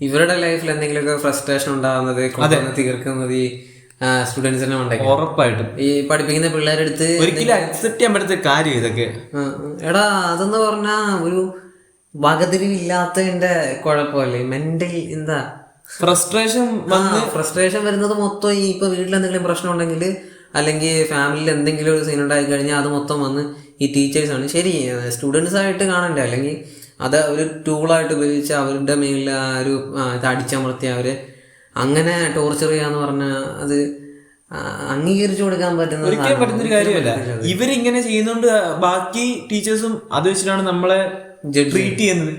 ഇവരുടെ ലൈഫിൽ എന്തെങ്കിലുമൊക്കെ ഫ്രസ്ട്രേഷൻ ഉണ്ടാകുന്നത് തീർക്കുന്നത് ഈ സ്റ്റുഡൻസിനെ ഉണ്ടായി ഉറപ്പായിട്ടും. ഈ പഠിപ്പിക്കുന്ന പിള്ളേരുടെ അടുത്ത് ഒരിക്കലും അക്സെപ്റ്റ് ചെയ്യാൻ പറ്റുന്ന കാര്യം ഇതൊക്കെ. എടാ അതെന്ന് പറഞ്ഞാ ഒരു വകതിരിവില്ലാത്തതിന്റെ കുഴപ്പമല്ലേ, മെന്റൽ എന്താ ഫ്രസ്ട്രേഷൻ വരുന്നത് മൊത്തം ഈ ഇപ്പൊ വീട്ടിൽ എന്തെങ്കിലും പ്രശ്നം ഉണ്ടെങ്കിൽ അല്ലെങ്കിൽ ഫാമിലിയിൽ എന്തെങ്കിലും ഒരു സീൻ ഉണ്ടായി കഴിഞ്ഞാൽ അത് മൊത്തം വന്ന് ഈ ടീച്ചേഴ്സാണ്. ശരി, സ്റ്റുഡൻസ് ആയിട്ട് കാണണ്ടേ, അല്ലെങ്കിൽ അത് ഒരു ടൂളായിട്ട് ഉപയോഗിച്ച് അവരുടെ മേലിൽ ഒരു ഇത് അടിച്ചമർത്തി അവരെ അങ്ങനെ ടോർച്ചർ ചെയ്യാന്ന് പറഞ്ഞാൽ അത് അംഗീകരിച്ചു കൊടുക്കാൻ പറ്റുന്നൊരു കാര്യമല്ല. ഇവരിങ്ങനെ ചെയ്യുന്നോണ്ട് ബാക്കി ടീച്ചേഴ്സും അത് വെച്ചിട്ടാണ് നമ്മളെ ട്രീറ്റ് ചെയ്യുന്നത്,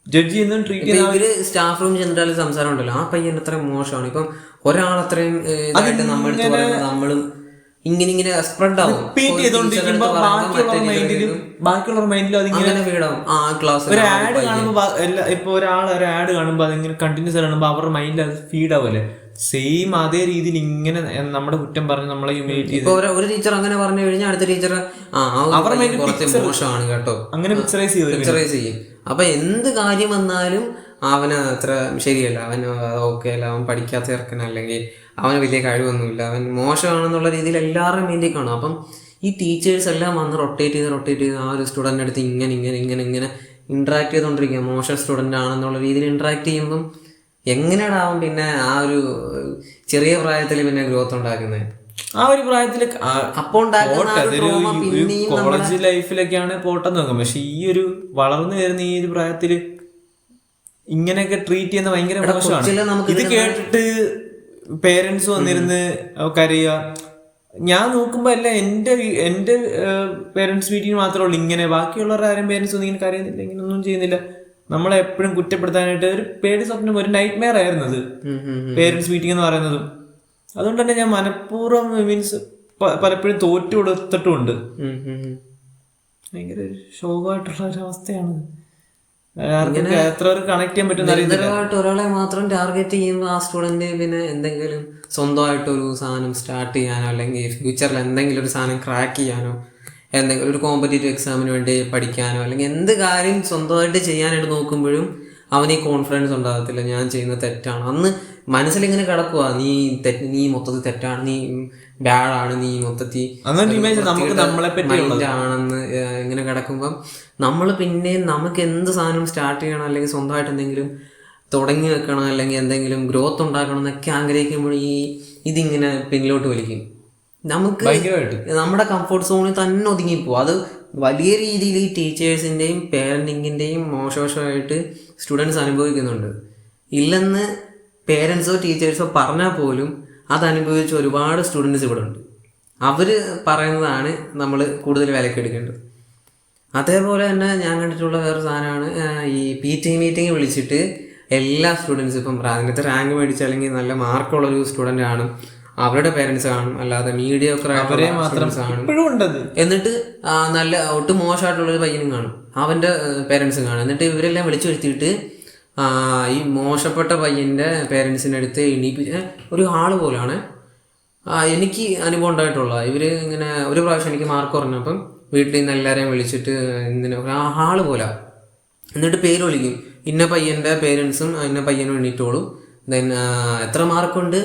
ജഡ്ജ് ചെയ്യുന്നതും ട്രീറ്റ് ചെയ്യുന്നത്. ഇവര് സ്റ്റാഫ് റൂം ചെന്നിട്ടാലും സംസാരം ഉണ്ടല്ലോ, ആ പയ്യൻ അത്രയും മോശമാണ്. ഇപ്പം ഒരാൾ അത്രയും നമ്മളും ഇങ്ങനെ സ്പ്രെഡ് ആവും. ബാക്കിയുള്ള മൈൻഡിലും അതിങ്ങനെ വീടാവും. ആ ക്ലാസ് ഒരു ആഡ് കാണുമ്പോ ഇപ്പൊ ഒരാൾ ഒരു ആഡ് കാണുമ്പോ അതിങ്ങനെ കണ്ടിന്യൂസ് കാണുമ്പോ അവരുടെ മൈൻഡിൽ അത് ഫീഡ് ആവുമല്ലേ. സെയിം അതേ രീതിയിൽ ഇങ്ങനെ നമ്മുടെ കുറ്റം പറഞ്ഞ് നമ്മളെ ഹ്യൂമിലിറ്റി ചെയ്ത് ഒരു ടീച്ചർ അങ്ങനെ പറഞ്ഞു കഴിഞ്ഞാൽ അടുത്ത ടീച്ചർ മോശമാണ് കേട്ടോ അങ്ങനെ പിക്ചറൈസ് ചെയ്യും. അപ്പൊ എന്ത് കാര്യം വന്നാലും അവന് അത്ര ശരിയല്ല, അവന് ഓക്കെ അല്ല, അവൻ പഠിക്കാത്ത ചെറുക്കന, അല്ലെങ്കിൽ അവന് വലിയ കഴിവൊന്നുമില്ല, അവൻ മോശമാണെന്നുള്ള രീതിയിൽ എല്ലാവരുടെയും വേണ്ടി കാണും. അപ്പം ഈ ടീച്ചേഴ്സ് എല്ലാം വന്ന് റൊട്ടേറ്റ് ചെയ്ത് ആ ഒരു സ്റ്റുഡൻ്റ് അടുത്ത് ഇങ്ങനെ ഇൻട്രാക്ട് ചെയ്തുകൊണ്ടിരിക്കുക. മോശം സ്റ്റുഡൻ്റ് ആണെന്നുള്ള രീതിയിൽ ഇൻട്രാക്ട് ചെയ്യുമ്പം എങ്ങനെയാണാവും പിന്നെ ആ ഒരു ചെറിയ പ്രായത്തിൽ പിന്നെ ഗ്രോത്ത് ഉണ്ടാക്കുന്നത്. ആ ഒരു പ്രായത്തില് കോളേജ് ലൈഫിലൊക്കെയാണ് പോട്ടെന്ന് നോക്കാം. പക്ഷെ ഈ ഒരു വളർന്നു വരുന്ന ഈ ഒരു പ്രായത്തില് ഇങ്ങനെയൊക്കെ ട്രീറ്റ് ചെയ്യുന്ന ഭയങ്കര മോശമാണ്. ഇത് കേട്ടിട്ട് പേരൻസ് വന്നിരുന്ന് കരയുക. ഞാൻ നോക്കുമ്പോ അല്ല എന്റെ പേരൻസ് മീറ്റിംഗ് മാത്രമേ ഉള്ളൂ ഇങ്ങനെ, ബാക്കിയുള്ളവരുടെ ആരും പേരൻസ് ഒന്നും ഇങ്ങനെ കരയുന്നില്ല, ഇങ്ങനെ ഒന്നും ചെയ്യുന്നില്ല. നമ്മളെ എപ്പോഴും കുറ്റപ്പെടുത്താനായിട്ട് ഒരു പേടി സ്വപ്നം, ഒരു നൈറ്റ് മെയർ ആയിരുന്നു അത് പേരൻസ് മീറ്റിംഗ് എന്ന് പറയുന്നതും. അതുകൊണ്ട് തന്നെ ഞാൻ മനഃപൂർവ്വം മീൻസ് പലപ്പോഴും തോറ്റു കൊടുത്തിട്ടുമുണ്ട്. ഭയങ്കര ശോകമായിട്ടുള്ള ഒരവസ്ഥയാണ്. എത്ര കണക്ട് ചെയ്യാൻ പറ്റും. ഒരാളെ മാത്രം ടാർഗറ്റ് ചെയ്യുമ്പോൾ ആ സ്റ്റുഡന്റ് പിന്നെ എന്തെങ്കിലും സ്വന്തമായിട്ടൊരു സാധനം സ്റ്റാർട്ട് ചെയ്യാനോ അല്ലെങ്കിൽ ഫ്യൂച്ചറിൽ എന്തെങ്കിലും ഒരു സാധനം ക്രാക്ക് ചെയ്യാനോ എന്തെങ്കിലും ഒരു കോമ്പറ്റേറ്റീവ് എക്സാമിന് വേണ്ടി പഠിക്കാനോ അല്ലെങ്കിൽ എന്ത് കാര്യം സ്വന്തമായിട്ട് ചെയ്യാനായിട്ട് നോക്കുമ്പോഴും അവന് ഈ കോൺഫിഡൻസ് ഉണ്ടാകത്തില്ല. ഞാൻ ചെയ്യുന്നത് തെറ്റാണ്. അന്ന് മനസ്സിലിങ്ങനെ കിടക്കുക, നീ മൊത്തത്തിൽ തെറ്റാണ്, നീ ബാഡാണ്, നീ മൊത്തത്തിൽ ആണെന്ന് ഇങ്ങനെ കിടക്കുമ്പം നമ്മൾ പിന്നെ നമുക്ക് എന്ത് സാധനം സ്റ്റാർട്ട് ചെയ്യണം അല്ലെങ്കിൽ സ്വന്തമായിട്ട് എന്തെങ്കിലും തുടങ്ങി വെക്കണം അല്ലെങ്കിൽ എന്തെങ്കിലും ഗ്രോത്ത് ഉണ്ടാക്കണം എന്നൊക്കെ ആഗ്രഹിക്കുമ്പോൾ ഇതിങ്ങനെ പിന്നിലോട്ട് വലിക്കും. നമുക്ക് നമ്മുടെ കംഫർട്ട് സോണിൽ തന്നെ ഒതുങ്ങിപ്പോവും. അത് വലിയ രീതിയിൽ ഈ ടീച്ചേഴ്സിൻ്റെയും പേരൻറ്റിങ്ങിൻ്റെയും മോശവശമായിട്ട് സ്റ്റുഡൻസ് അനുഭവിക്കുന്നുണ്ട്. ഇല്ലെന്ന് പേരൻസോ ടീച്ചേഴ്സോ പറഞ്ഞാൽ പോലും അതനുഭവിച്ച ഒരുപാട് സ്റ്റുഡൻസ് ഇവിടെ ഉണ്ട്. അവർ പറയുന്നതാണ് നമ്മൾ കൂടുതൽ വിലക്കെടുക്കേണ്ടത്. അതേപോലെ തന്നെ ഞാൻ കണ്ടിട്ടുള്ള വേറൊരു സാധനമാണ് ഈ PT മീറ്റിംഗ് വിളിച്ചിട്ട് എല്ലാ സ്റ്റുഡൻസും ഇപ്പം അതിനകത്ത് റാങ്ക് മേടിച്ച അല്ലെങ്കിൽ നല്ല മാർക്കുള്ളൊരു സ്റ്റുഡൻ്റ് ആണ്, അവരുടെ പേരൻസ് കാണും, അല്ലാതെ മീഡിയോക്കർ കാണും. എന്നിട്ട് നല്ല ഒട്ടും മോശമായിട്ടുള്ളൊരു പയ്യനും കാണും, അവൻ്റെ പേരൻസും കാണും. എന്നിട്ട് ഇവരെല്ലാം വിളിച്ചു വരുത്തിയിട്ട് ഈ മോശപ്പെട്ട പയ്യൻ്റെ പേരൻസിൻ്റെ അടുത്ത് എണീപ്പിച്ച് ഒരു ഹാള് പോലാണ് എനിക്ക് അനുഭവം ഉണ്ടായിട്ടുള്ള. ഇവർ ഇങ്ങനെ ഒരു പ്രാവശ്യം എനിക്ക് മാർക്ക് കുറഞ്ഞപ്പം വീട്ടിൽ നിന്ന് എല്ലാവരെയും വിളിച്ചിട്ട് ഇങ്ങനെ ഹാള് പോലെ, എന്നിട്ട് പേര് വിളിക്കും, ഇന്ന പയ്യൻ്റെ പേരൻസും ഇന്ന പയ്യനും എണീറ്റോളും. ദെൻ എത്ര മാർക്കുണ്ട്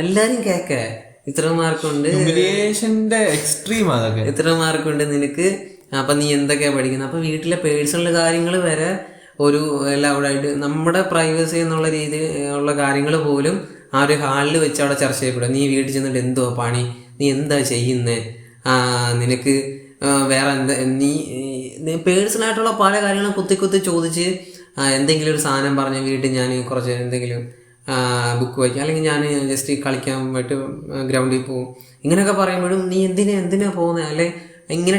എല്ലാവരും കേൾക്കേ, ഇത്ര മാർക്കുണ്ട്, ഇത്ര മാർക്കുണ്ട് നിനക്ക്, അപ്പം നീ എന്തൊക്കെയാണ് പഠിക്കുന്നത്. അപ്പം വീട്ടിലെ പേഴ്സണൽ കാര്യങ്ങൾ വരെ ഒരു ലൗഡായിട്ട് നമ്മുടെ പ്രൈവസി എന്നുള്ള രീതിയിൽ ഉള്ള കാര്യങ്ങൾ പോലും ആ ഒരു ഹാളിൽ വെച്ച് അവിടെ ചർച്ച ചെയ്യപ്പെടുക. നീ വീട്ടിൽ ചെന്നിട്ട് എന്തോ പണി, നീ എന്താ ചെയ്യുന്നത്, നിനക്ക് വേറെ എന്താ, നീ പേഴ്സണലായിട്ടുള്ള പല കാര്യങ്ങളും കുത്തി ചോദിച്ച് എന്തെങ്കിലും ഒരു സാധനം പറഞ്ഞ് വീട്ടിൽ ഞാൻ കുറച്ച് എന്തെങ്കിലും ബുക്ക് വായിക്കും, അല്ലെങ്കിൽ ഞാൻ ജസ്റ്റ് കളിക്കാൻ പോയിട്ട് ഗ്രൗണ്ടിൽ പോകും, ഇങ്ങനെയൊക്കെ പറയുമ്പോഴും നീ എന്തിനാ പോകുന്നത്, അല്ലെ ഇങ്ങനെ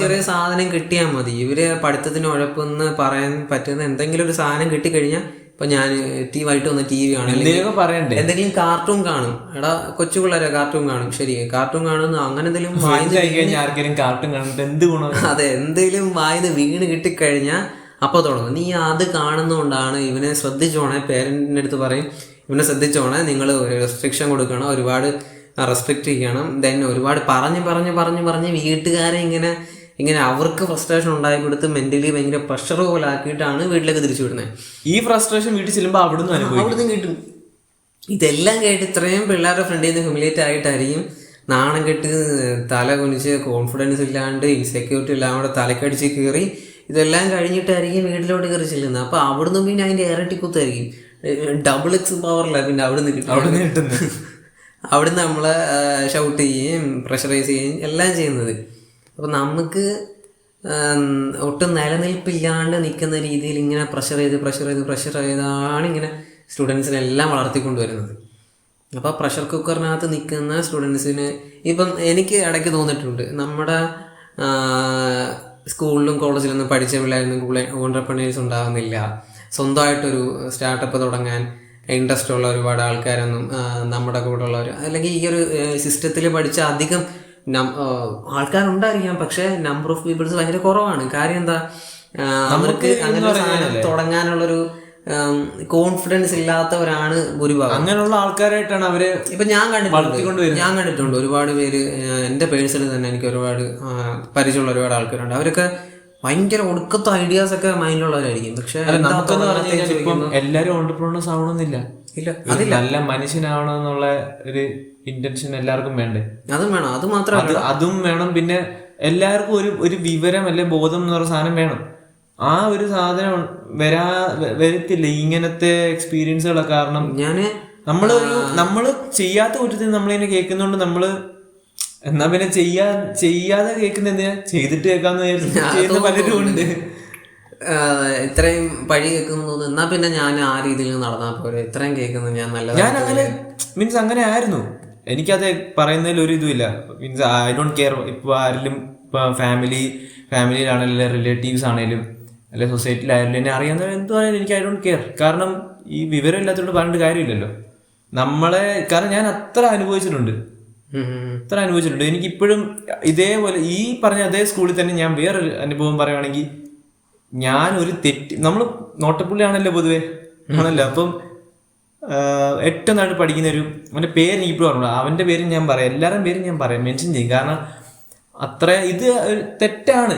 ചെറിയ സാധനം കിട്ടിയാൽ മതി. ഇവര് പഠിത്തത്തിന് ഉഴപ്പെന്ന് പറയാൻ പറ്റുന്ന എന്തെങ്കിലും ഒരു സാധനം കിട്ടിക്കഴിഞ്ഞാൽ, ഇപ്പൊ ഞാൻ വൈകിട്ട് വന്ന് TV കാണും, എന്തെങ്കിലും കാർട്ടൂൺ കാണും. എടാ കൊച്ചു പിള്ളേരെ കാർട്ടൂൺ കാണും, ശരി കാർട്ടൂൺ കാണുന്നു, അങ്ങനെ എന്തെങ്കിലും അതെ എന്തെങ്കിലും വായിന്ന് വീണ് കിട്ടിക്കഴിഞ്ഞാൽ അപ്പൊ തുടങ്ങും. നീ അത് കാണുന്നതുകൊണ്ടാണ് ഇവനെ ശ്രദ്ധിച്ചോണേ, പേരന്റിന്റെ അടുത്ത് പറയും ഇവനെ ശ്രദ്ധിച്ചോണേ, നിങ്ങൾ റെസ്ട്രിക്ഷൻ കൊടുക്കണം, ഒരുപാട് റെസ്ട്രിക്റ്റ് ചെയ്യണം. ദെൻ ഒരുപാട് പറഞ്ഞ് വീട്ടുകാരെ ഇങ്ങനെ അവർക്ക് ഫ്രസ്ട്രേഷൻ ഉണ്ടായി കൊടുത്ത് മെന്റലി ഭയങ്കര പ്രഷർ പോലെ ആക്കിയിട്ടാണ് വീട്ടിലേക്ക് തിരിച്ചു വിടുന്നത്. ഈ ഫ്രസ്ട്രേഷൻ വീട്ടിൽ ചെല്ലുമ്പോൾ അവിടുന്ന് കിട്ടും. ഇതെല്ലാം കേട്ട് ഇത്രയും പിള്ളേരുടെ ഫ്രണ്ടിൽ നിന്ന് ഹ്യൂമിലേറ്റ് ആയിട്ടായിരിക്കും നാണം കെട്ട് തല കുനിച്ച് കോൺഫിഡൻസ് ഇല്ലാണ്ട് ഇൻസെക്യൂരിറ്റി എല്ലാം കൂടെ തലക്കടിച്ച് കയറി ഇതെല്ലാം കഴിഞ്ഞിട്ടായിരിക്കും വീട്ടിലോട്ട് കയറി ചെല്ലുന്നത്. അപ്പോൾ അവിടുന്ന് പിന്നെ അതിൻ്റെ ഇരട്ടി കുത്തായിരിക്കും, ഡബിൾ എക്സ് പവറില്ല പിന്നെ അവിടുന്ന് കിട്ടുന്നത്. അവിടുന്ന് നമ്മളെ ഷൗട്ട് ചെയ്യുകയും പ്രഷറൈസ് ചെയ്യുകയും എല്ലാം ചെയ്യുന്നത്. അപ്പോൾ നമുക്ക് ഒട്ടും നിലനിൽപ്പില്ലാണ്ട് നിൽക്കുന്ന രീതിയിൽ ഇങ്ങനെ പ്രഷർ ചെയ്താണ് ഇങ്ങനെ സ്റ്റുഡൻസിനെല്ലാം വളർത്തിക്കൊണ്ടുവരുന്നത്. അപ്പോൾ പ്രഷർ കുക്കറിനകത്ത് നിൽക്കുന്ന സ്റ്റുഡൻസിന് ഇപ്പം എനിക്ക് ഇടയ്ക്ക് തോന്നിയിട്ടുണ്ട്, നമ്മുടെ സ്കൂളിലും കോളേജിലൊന്നും പഠിച്ച പിള്ളേരൊന്നും ഓൺട്രപ്രണേഴ്സ് ഉണ്ടാകുന്നില്ല, സ്വന്തമായിട്ടൊരു സ്റ്റാർട്ടപ്പ് തുടങ്ങാൻ ഇൻട്രസ്റ്റ് ഉള്ള ഒരുപാട് ആൾക്കാരൊന്നും നമ്മുടെ കൂടെ ഉള്ളവർ, അല്ലെങ്കിൽ ഈ ഒരു സിസ്റ്റത്തിൽ പഠിച്ച അധികം ആൾക്കാരുണ്ടായിരിക്കാം, പക്ഷേ നമ്പർ ഓഫ് പീപ്പിൾസ് ഭയങ്കര കുറവാണ്. കാര്യം എന്താ, അവർക്ക് അങ്ങനെ സാധനം തുടങ്ങാനുള്ളൊരു കോൺഫിഡൻസ് ഇല്ലാത്തവരാണ് ഭൂരിഭാഗം. അങ്ങനെയുള്ള ആൾക്കാരായിട്ടാണ് അവര് ഇപ്പൊ ഞാൻ കണ്ടിട്ടുണ്ട് ഒരുപാട് പേര്. എൻ്റെ പേഴ്സണൽ തന്നെ എനിക്ക് ഒരുപാട് പരിചയമുള്ള ഒരുപാട് ആൾക്കാരുണ്ട്. അവരൊക്കെ ഭയങ്കര ഒടുക്കത്തെ ഐഡിയാസ് ഒക്കെ മൈൻഡിലുള്ളവരായിരിക്കും. പക്ഷെ എല്ലാരും ഓൺട്രപ്രണേഴ്സ് ആവണമെന്നില്ല, നല്ല മനുഷ്യനാവണമെന്നുള്ള ഒരു ഇന്റൻഷൻ എല്ലാവർക്കും വേണ്ടേ? അതും വേണം, അത് മാത്രമല്ല അതും വേണം. പിന്നെ എല്ലാവർക്കും ഒരു വിവരം അല്ലെ ബോധം എന്ന് പറയുന്ന സാധനം വേണം. ആ ഒരു സാധനം വരത്തില്ല ഇങ്ങനത്തെ എക്സ്പീരിയൻസുകളൊക്കെ. കാരണം നമ്മള് ചെയ്യാത്ത കുറ്റത്തിന് നമ്മളിങ്ങനെ കേൾക്കുന്നോണ്ട് നമ്മള് എന്നാ പിന്നെ ചെയ്യാതെ കേൾക്കുന്ന എന്തിനാ, ചെയ്തിട്ട് കേൾക്കാന്ന് ചെയ്യുന്ന പലരും ഉണ്ട്. ഇത്രയും പഴി കേൾക്കുന്നു എന്നാ പിന്നെ ഞാൻ ആ രീതിയിൽ നടന്നാൽ പോരെ, ഇത്രയും കേൾക്കുന്നത് ഞാൻ അങ്ങനെ മീൻസ് അങ്ങനെ ആയിരുന്നു. എനിക്കത് പറയുന്നതിൽ ഒരു ഇതുമില്ല. Means I don't care. ഇപ്പൊ ആരെങ്കിലും ഇപ്പൊ ഫാമിലിയിലാണെങ്കിലും റിലേറ്റീവ്സ് ആണെങ്കിലും അല്ലെ സൊസൈറ്റിയിലായാലും എന്നെ അറിയാവുന്ന എന്തുവായാലും എനിക്ക് ഐ ഡോണ്ട് കെയർ. കാരണം ഈ വിവരം ഇല്ലാത്തതുകൊണ്ട് പറഞ്ഞിട്ട് കാര്യമില്ലല്ലോ കാരണം ഞാൻ അത്ര അനുഭവിച്ചിട്ടുണ്ട്. എനിക്കിപ്പോഴും ഇതേപോലെ ഈ പറഞ്ഞ അതേ സ്കൂളിൽ തന്നെ ഞാൻ വേറൊരു അനുഭവം പറയുകയാണെങ്കിൽ, ഞാൻ ഒരു നമ്മൾ നോട്ടപ്പുള്ളിയാണല്ലോ പൊതുവെ ആണല്ലോ. അപ്പം ഏറ്റവും നാട്ടിൽ പഠിക്കുന്ന അവൻ്റെ പേര് എനിക്ക് ഇപ്പോഴും പറഞ്ഞു, അവൻ്റെ പേരും ഞാൻ പറയാം, എല്ലാവരുടെയും പേരും ഞാൻ പറയാം, മെൻഷൻ ചെയ്യും. കാരണം അത്ര ഇത് തെറ്റാണ്,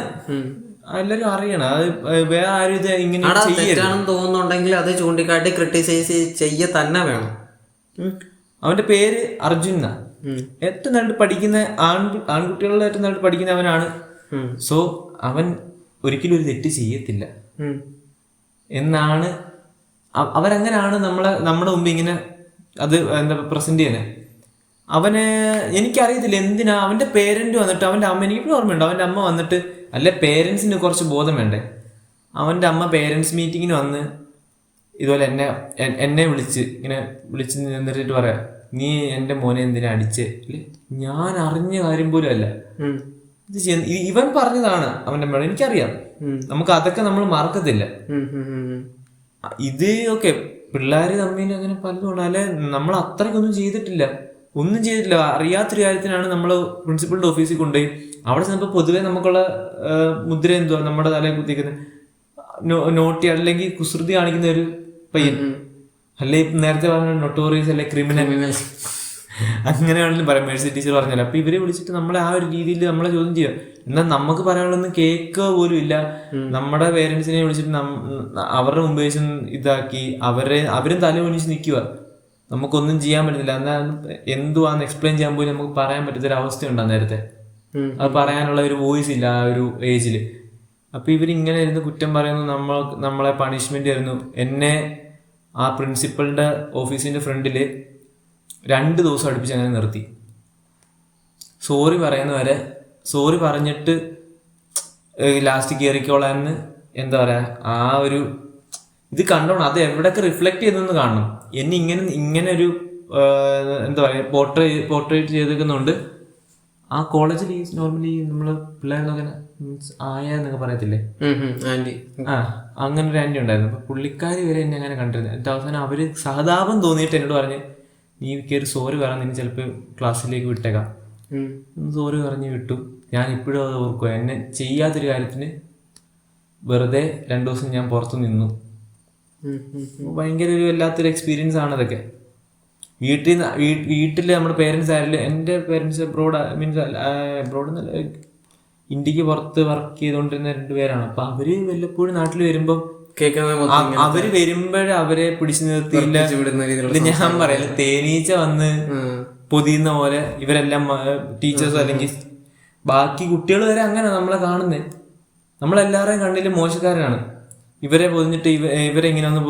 എല്ലാവരും അറിയണം. അത് വേറെ ആരും ഇത് ഇങ്ങനെ തെറ്റാണെന്ന് തോന്നുന്നുണ്ടെങ്കിൽ അത് ചൂണ്ടിക്കാട്ടി ക്രിട്ടിസൈസ് ചെയ്യ തന്നെ വേണം. അവന്റെ പേര് അർജുൻ എന്നാ. ഏറ്റവും നന്നായിട്ട് പഠിക്കുന്ന ആൺകുട്ടികളുടെ ഏറ്റവും നന്നായിട്ട് പഠിക്കുന്ന അവനാണ്. സോ അവൻ ഒരിക്കലും ഒരു തെറ്റ് ചെയ്യത്തില്ല എന്നാണ് അവരങ്ങനെയാണ് നമ്മുടെ മുമ്പ് ഇങ്ങനെ അത് എന്താ പ്രസന്റ് ചെയ്യുന്നത്. അവന് എനിക്കറിയത്തില്ല എന്തിനാ അവൻ്റെ പേരൻറ്റ് വന്നിട്ട് അവൻ്റെ അമ്മ, എനിക്കിപ്പോഴും ഓർമ്മയുണ്ട്, അവൻ്റെ അമ്മ വന്നിട്ട്, അല്ലെ പേരൻസിന് കുറച്ച് ബോധം വേണ്ടേ, അവൻ്റെ അമ്മ പേരൻസ് മീറ്റിങ്ങിന് വന്ന് ഇതുപോലെ എന്നെ വിളിച്ച് നിന്നിട്ട് പറയാം, നീ എൻ്റെ മോനെ എന്തിനാ അടിച്ച്? ഞാൻ അറിഞ്ഞ കാര്യം പോലും അല്ല ഇവൻ പറഞ്ഞതാണ് അവൻ്റെ അമ്മയോട്. എനിക്കറിയാം, നമുക്ക് അതൊക്കെ നമ്മൾ മറക്കത്തില്ല. ഇത് ഓക്കെ പിള്ളേർ തമ്മിൽ അങ്ങനെ പലതും ഉണ്ട്, അല്ലെ നമ്മൾ അത്രയ്ക്കൊന്നും ചെയ്തിട്ടില്ല, അറിയാത്തൊരു കാര്യത്തിനാണ് നമ്മൾ പ്രിൻസിപ്പളിന്റെ ഓഫീസിൽ കൊണ്ടുപോയി. അവിടെ ചെന്നപ്പോൾ പൊതുവെ നമുക്കുള്ള മുദ്ര എന്തുവാ, നമ്മുടെ തലയിൽ കുത്തിക്കുന്ന നോട്ടി അല്ലെങ്കിൽ കുസൃതി കാണിക്കുന്ന ഒരു പയ്യൻ, അല്ലെ നേരത്തെ പറഞ്ഞ നൊട്ടോറിയസ് അല്ലെ ക്രിമിനൽ, അങ്ങനെയാണെങ്കിലും പറയാം. മേഴ്സി ടീച്ചർ പറഞ്ഞല്ലോ. അപ്പൊ ഇവരെ വിളിച്ചിട്ട് നമ്മളെ ആ ഒരു രീതിയിൽ നമ്മളെ ചോദ്യം ചെയ്യുക. എന്നാൽ നമുക്ക് പറയാനുള്ളൊന്നും കേൾക്കുക പോലും ഇല്ല. നമ്മുടെ പേരൻസിനെ വിളിച്ചിട്ട് അവരുടെ മുമ്പ് വെച്ച് ഇതാക്കി അവരും തല ഒന്നിച്ച് നിൽക്കുക. നമുക്കൊന്നും ചെയ്യാൻ പറ്റുന്നില്ല. എന്നാൽ എന്തുവാന്ന് എക്സ്പ്ലെയിൻ ചെയ്യാൻ പോലും നമുക്ക് പറയാൻ പറ്റാത്തൊരു അവസ്ഥയുണ്ടാകും നേരത്തെ. അത് പറയാനുള്ള ഒരു വോയിസ് ഇല്ല ആ ഒരു ഏജിൽ. അപ്പൊ ഇവരിങ്ങനെ ഇരുന്ന് കുറ്റം പറയുന്നു, നമ്മളെ പണിഷ്മെന്റ് ആയിരുന്നു. എന്നെ ആ പ്രിൻസിപ്പളിന്റെ ഓഫീസിന്റെ ഫ്രണ്ടില് 2 ദിവസം അടുപ്പിച്ച് അങ്ങനെ നിർത്തി. സോറി പറയുന്നവരെ സോറി പറഞ്ഞിട്ട് ലാസ്റ്റ് കയറിക്കോളാന്ന് എന്താ പറയാ, ആ ഒരു ഇത് കണ്ടോണം. അത് എവിടെയൊക്കെ റിഫ്ലക്ട് ചെയ്തെന്ന് കാണണം. എന്നെ ഇങ്ങനെ ഒരു എന്താ പറയാ പോർട്രേറ്റ് ചെയ്തേക്കുന്നുണ്ട്. ആ കോളേജിൽ നോർമലി നമ്മള് പിള്ളേർന്നൊക്കെ മീൻസ് ആയ എന്നൊക്കെ പറയത്തില്ലേ, അങ്ങനെ ഒരു ആന്റി ഉണ്ടായിരുന്നു. അപ്പൊ പുള്ളിക്കാരി വരെ എന്നെ അങ്ങനെ കണ്ടിരുന്നത്. എന്നിട്ട് അവസാനം അവര് സഹതാപം തോന്നിയിട്ട് എന്നോട് പറഞ്ഞ്, നീ കയറി സോറി പറയാൻ, നിന്നെ ചിലപ്പോൾ ക്ലാസ്സിലേക്ക് വിട്ടേക്കാം. സോറി പറഞ്ഞ് വിട്ടു. ഞാൻ ഇപ്പോഴും അത് ഓർക്കുക. എന്നെ ചെയ്യാത്തൊരു കാര്യത്തിന് വെറുതെ 2 ദിവസം ഞാൻ പുറത്തു നിന്നു. ഭയങ്കര ഒരു വല്ലാത്തൊരു എക്സ്പീരിയൻസ് ആണ് അതൊക്കെ. വീട്ടിൽ നമ്മുടെ പേരൻസ് ആയാലും, എൻ്റെ പേരൻസ് അബ്രോഡ് എന്നല്ല, ഇന്ത്യക്ക് പുറത്ത് വർക്ക് ചെയ്തുകൊണ്ടിരുന്ന 2 പേരാണ്. അപ്പൊ അവര് വല്ലപ്പോഴും നാട്ടിൽ വരുമ്പം അവര് വരുമ്പോഴേ അവരെ പിടിച്ചു നിർത്തിയില്ല. ഞാൻ പറയല, തേനീച്ച വന്ന് പൊതിയുന്ന പോലെ ഇവരെല്ലാം ടീച്ചേഴ്സ് അല്ലെങ്കിൽ ബാക്കി കുട്ടികൾ വരെ അങ്ങനെ നമ്മളെ കാണുന്നേ. നമ്മളെല്ലാവരുടെയും കണ്ണിൽ മോശക്കാരാണ്. ഇവരെ പൊതിഞ്ഞിട്ട് ഇവരെ ഇങ്ങനെ ഒന്ന്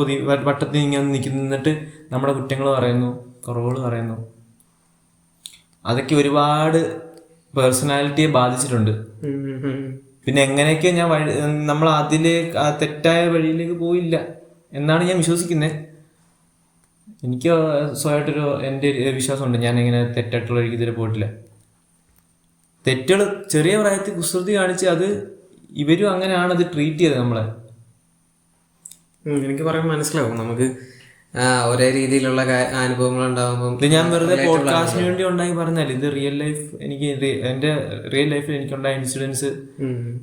വട്ടത്തിൽ ഇങ്ങനെ നിന്നിട്ട് നമ്മുടെ കുറ്റങ്ങൾ പറയുന്നു, കുറവുകൾ പറയുന്നു. അതൊക്കെ ഒരുപാട് പേഴ്സണാലിറ്റിയെ ബാധിച്ചിട്ടുണ്ട്. പിന്നെ എങ്ങനെയൊക്കെ നമ്മൾ ആ തെറ്റായ വഴിയിലേക്ക് പോയില്ല എന്നാണ് ഞാൻ വിശ്വസിക്കുന്നത്. എനിക്ക് സ്വയമായിട്ടൊരു എൻ്റെ വിശ്വാസമുണ്ട്, ഞാൻ ഇങ്ങനെ തെറ്റായിട്ടുള്ള വഴിക്ക് ഇതുവരെ പോയിട്ടില്ല. തെറ്റുകൾ ചെറിയ പ്രായത്തിൽ കുസൃതി കാണിച്ച് അത് ഇവരും അങ്ങനെയാണ് അത് ട്രീറ്റ് ചെയ്തത് നമ്മളെ. എനിക്ക് പറയാൻ മനസ്സിലാവും. നമുക്ക് ഒരേ രീതിയിലുള്ള അനുഭവങ്ങൾ ഉണ്ടാകുമ്പോൾ ഞാൻ വെറുതെ പോഡ്കാസ്റ്റിന് വേണ്ടി ഉണ്ടായി പറഞ്ഞാൽ ഇത് റിയൽ ലൈഫ്, എനിക്ക് എൻ്റെ റിയൽ ലൈഫിൽ എനിക്കുണ്ടായ ഇൻസിഡൻസ്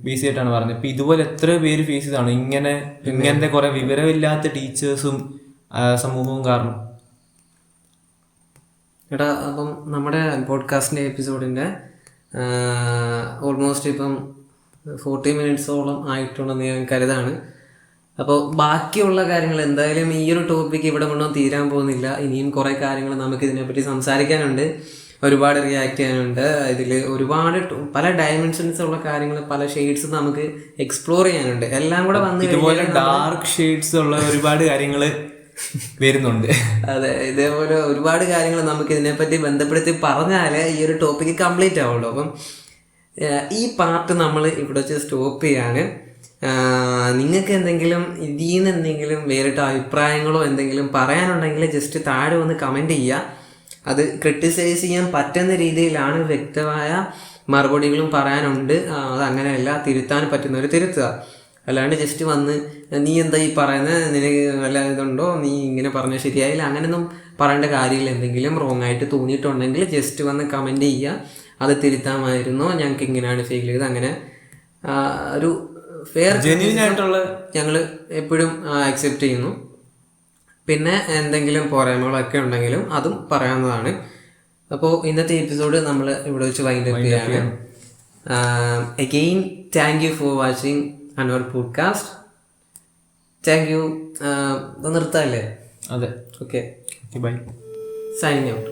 ബേസ് ആയിട്ടാണ് പറഞ്ഞത്. ഇപ്പൊ ഇതുപോലെ എത്ര പേര് ഫേസ് ചെയ്താണ് ഇങ്ങനത്തെ കുറെ വിവരമില്ലാത്ത ടീച്ചേഴ്സും സമൂഹവും കാരണം. എടാ, അപ്പം നമ്മുടെ പോഡ്കാസ്റ്റിന്റെ എപ്പിസോഡിന്റെ ഓൾമോസ്റ്റ് ഇപ്പം 40 മിനിറ്റ്സോളം ആയിട്ടുണ്ടെന്ന് ഞാൻ കരുതാണ്. അപ്പോൾ ബാക്കിയുള്ള കാര്യങ്ങൾ എന്തായാലും ഈ ഒരു ടോപ്പിക്ക് ഇവിടെ കൊണ്ടൊന്നും തീരാൻ പോകുന്നില്ല. ഇനിയും കുറേ കാര്യങ്ങൾ നമുക്ക് ഇതിനെപ്പറ്റി സംസാരിക്കാനുണ്ട്, ഒരുപാട് റിയാക്ട് ചെയ്യാനുണ്ട്. ഇതിൽ ഒരുപാട് പല ഡയമെൻഷൻസ് ഉള്ള കാര്യങ്ങൾ, പല ഷെയ്ഡ്സ് നമുക്ക് എക്സ്പ്ലോർ ചെയ്യാനുണ്ട്. എല്ലാം കൂടെ വന്ന് ഇതുപോലെ ഡാർക്ക് ഷെയ്ഡ്സ് ഉള്ള ഒരുപാട് കാര്യങ്ങൾ വരുന്നുണ്ട്. അതെ, ഇതേപോലെ ഒരുപാട് കാര്യങ്ങൾ നമുക്ക് ഇതിനെപ്പറ്റി ബന്ധപ്പെടുത്തി പറഞ്ഞാലേ ഈ ഒരു ടോപ്പിക്ക് കംപ്ലീറ്റ് ആവുള്ളൂ. അപ്പം ഈ പാർട്ട് നമ്മൾ ഇവിടെ വെച്ച് സ്റ്റോപ്പ് ചെയ്യാണ്. നിങ്ങൾക്ക് എന്തെങ്കിലും ഇതിൽ നിന്ന് എന്തെങ്കിലും വേറിട്ട അഭിപ്രായങ്ങളോ എന്തെങ്കിലും പറയാനുണ്ടെങ്കിൽ ജസ്റ്റ് താഴെ വന്ന് കമൻറ്റ് ചെയ്യുക. അത് ക്രിട്ടിസൈസ് ചെയ്യാൻ പറ്റുന്ന രീതിയിലാണ്, വ്യക്തമായ മറുപടികളും പറയാനുണ്ട്. അതങ്ങനെയല്ല, തിരുത്താൻ പറ്റുന്നവർ തിരുത്തുക. അല്ലാണ്ട് ജസ്റ്റ് വന്ന് നീ എന്താ ഈ പറയുന്നത്, നിനക്ക് വല്ല ഇതുണ്ടോ, നീ ഇങ്ങനെ പറഞ്ഞാൽ ശരിയായില്ല, അങ്ങനെയൊന്നും പറയേണ്ട കാര്യമില്ല. എന്തെങ്കിലും റോങ് ആയിട്ട് തോന്നിയിട്ടുണ്ടെങ്കിൽ ജസ്റ്റ് വന്ന് കമൻറ്റ് ചെയ്യുക. അത് തിരുത്താമായിരുന്നു, ഞങ്ങൾക്ക് ഇങ്ങനെയാണ് ഫീൽ ചെയ്തത്. അങ്ങനെ ഒരു ഫെയർ ജെന്യുവിനായിട്ടുള്ള ഞങ്ങൾ എപ്പോഴും അക്സെപ്റ്റ് ചെയ്യുന്നു. പിന്നെ എന്തെങ്കിലും പോരായ്മകളൊക്കെ ഉണ്ടെങ്കിലും അതും പറയാവുന്നതാണ്. അപ്പോൾ ഇന്നത്തെ എപ്പിസോഡ് നമ്മൾ ഇവിടെ വെച്ച് വൈൻഡ് അപ്പ് ചെയ്യാണ്. Again thank you for watching our podcast. Thank you. നിർത്താല്ലേ? അതെ, ഓക്കെ, ബൈ. Signing out.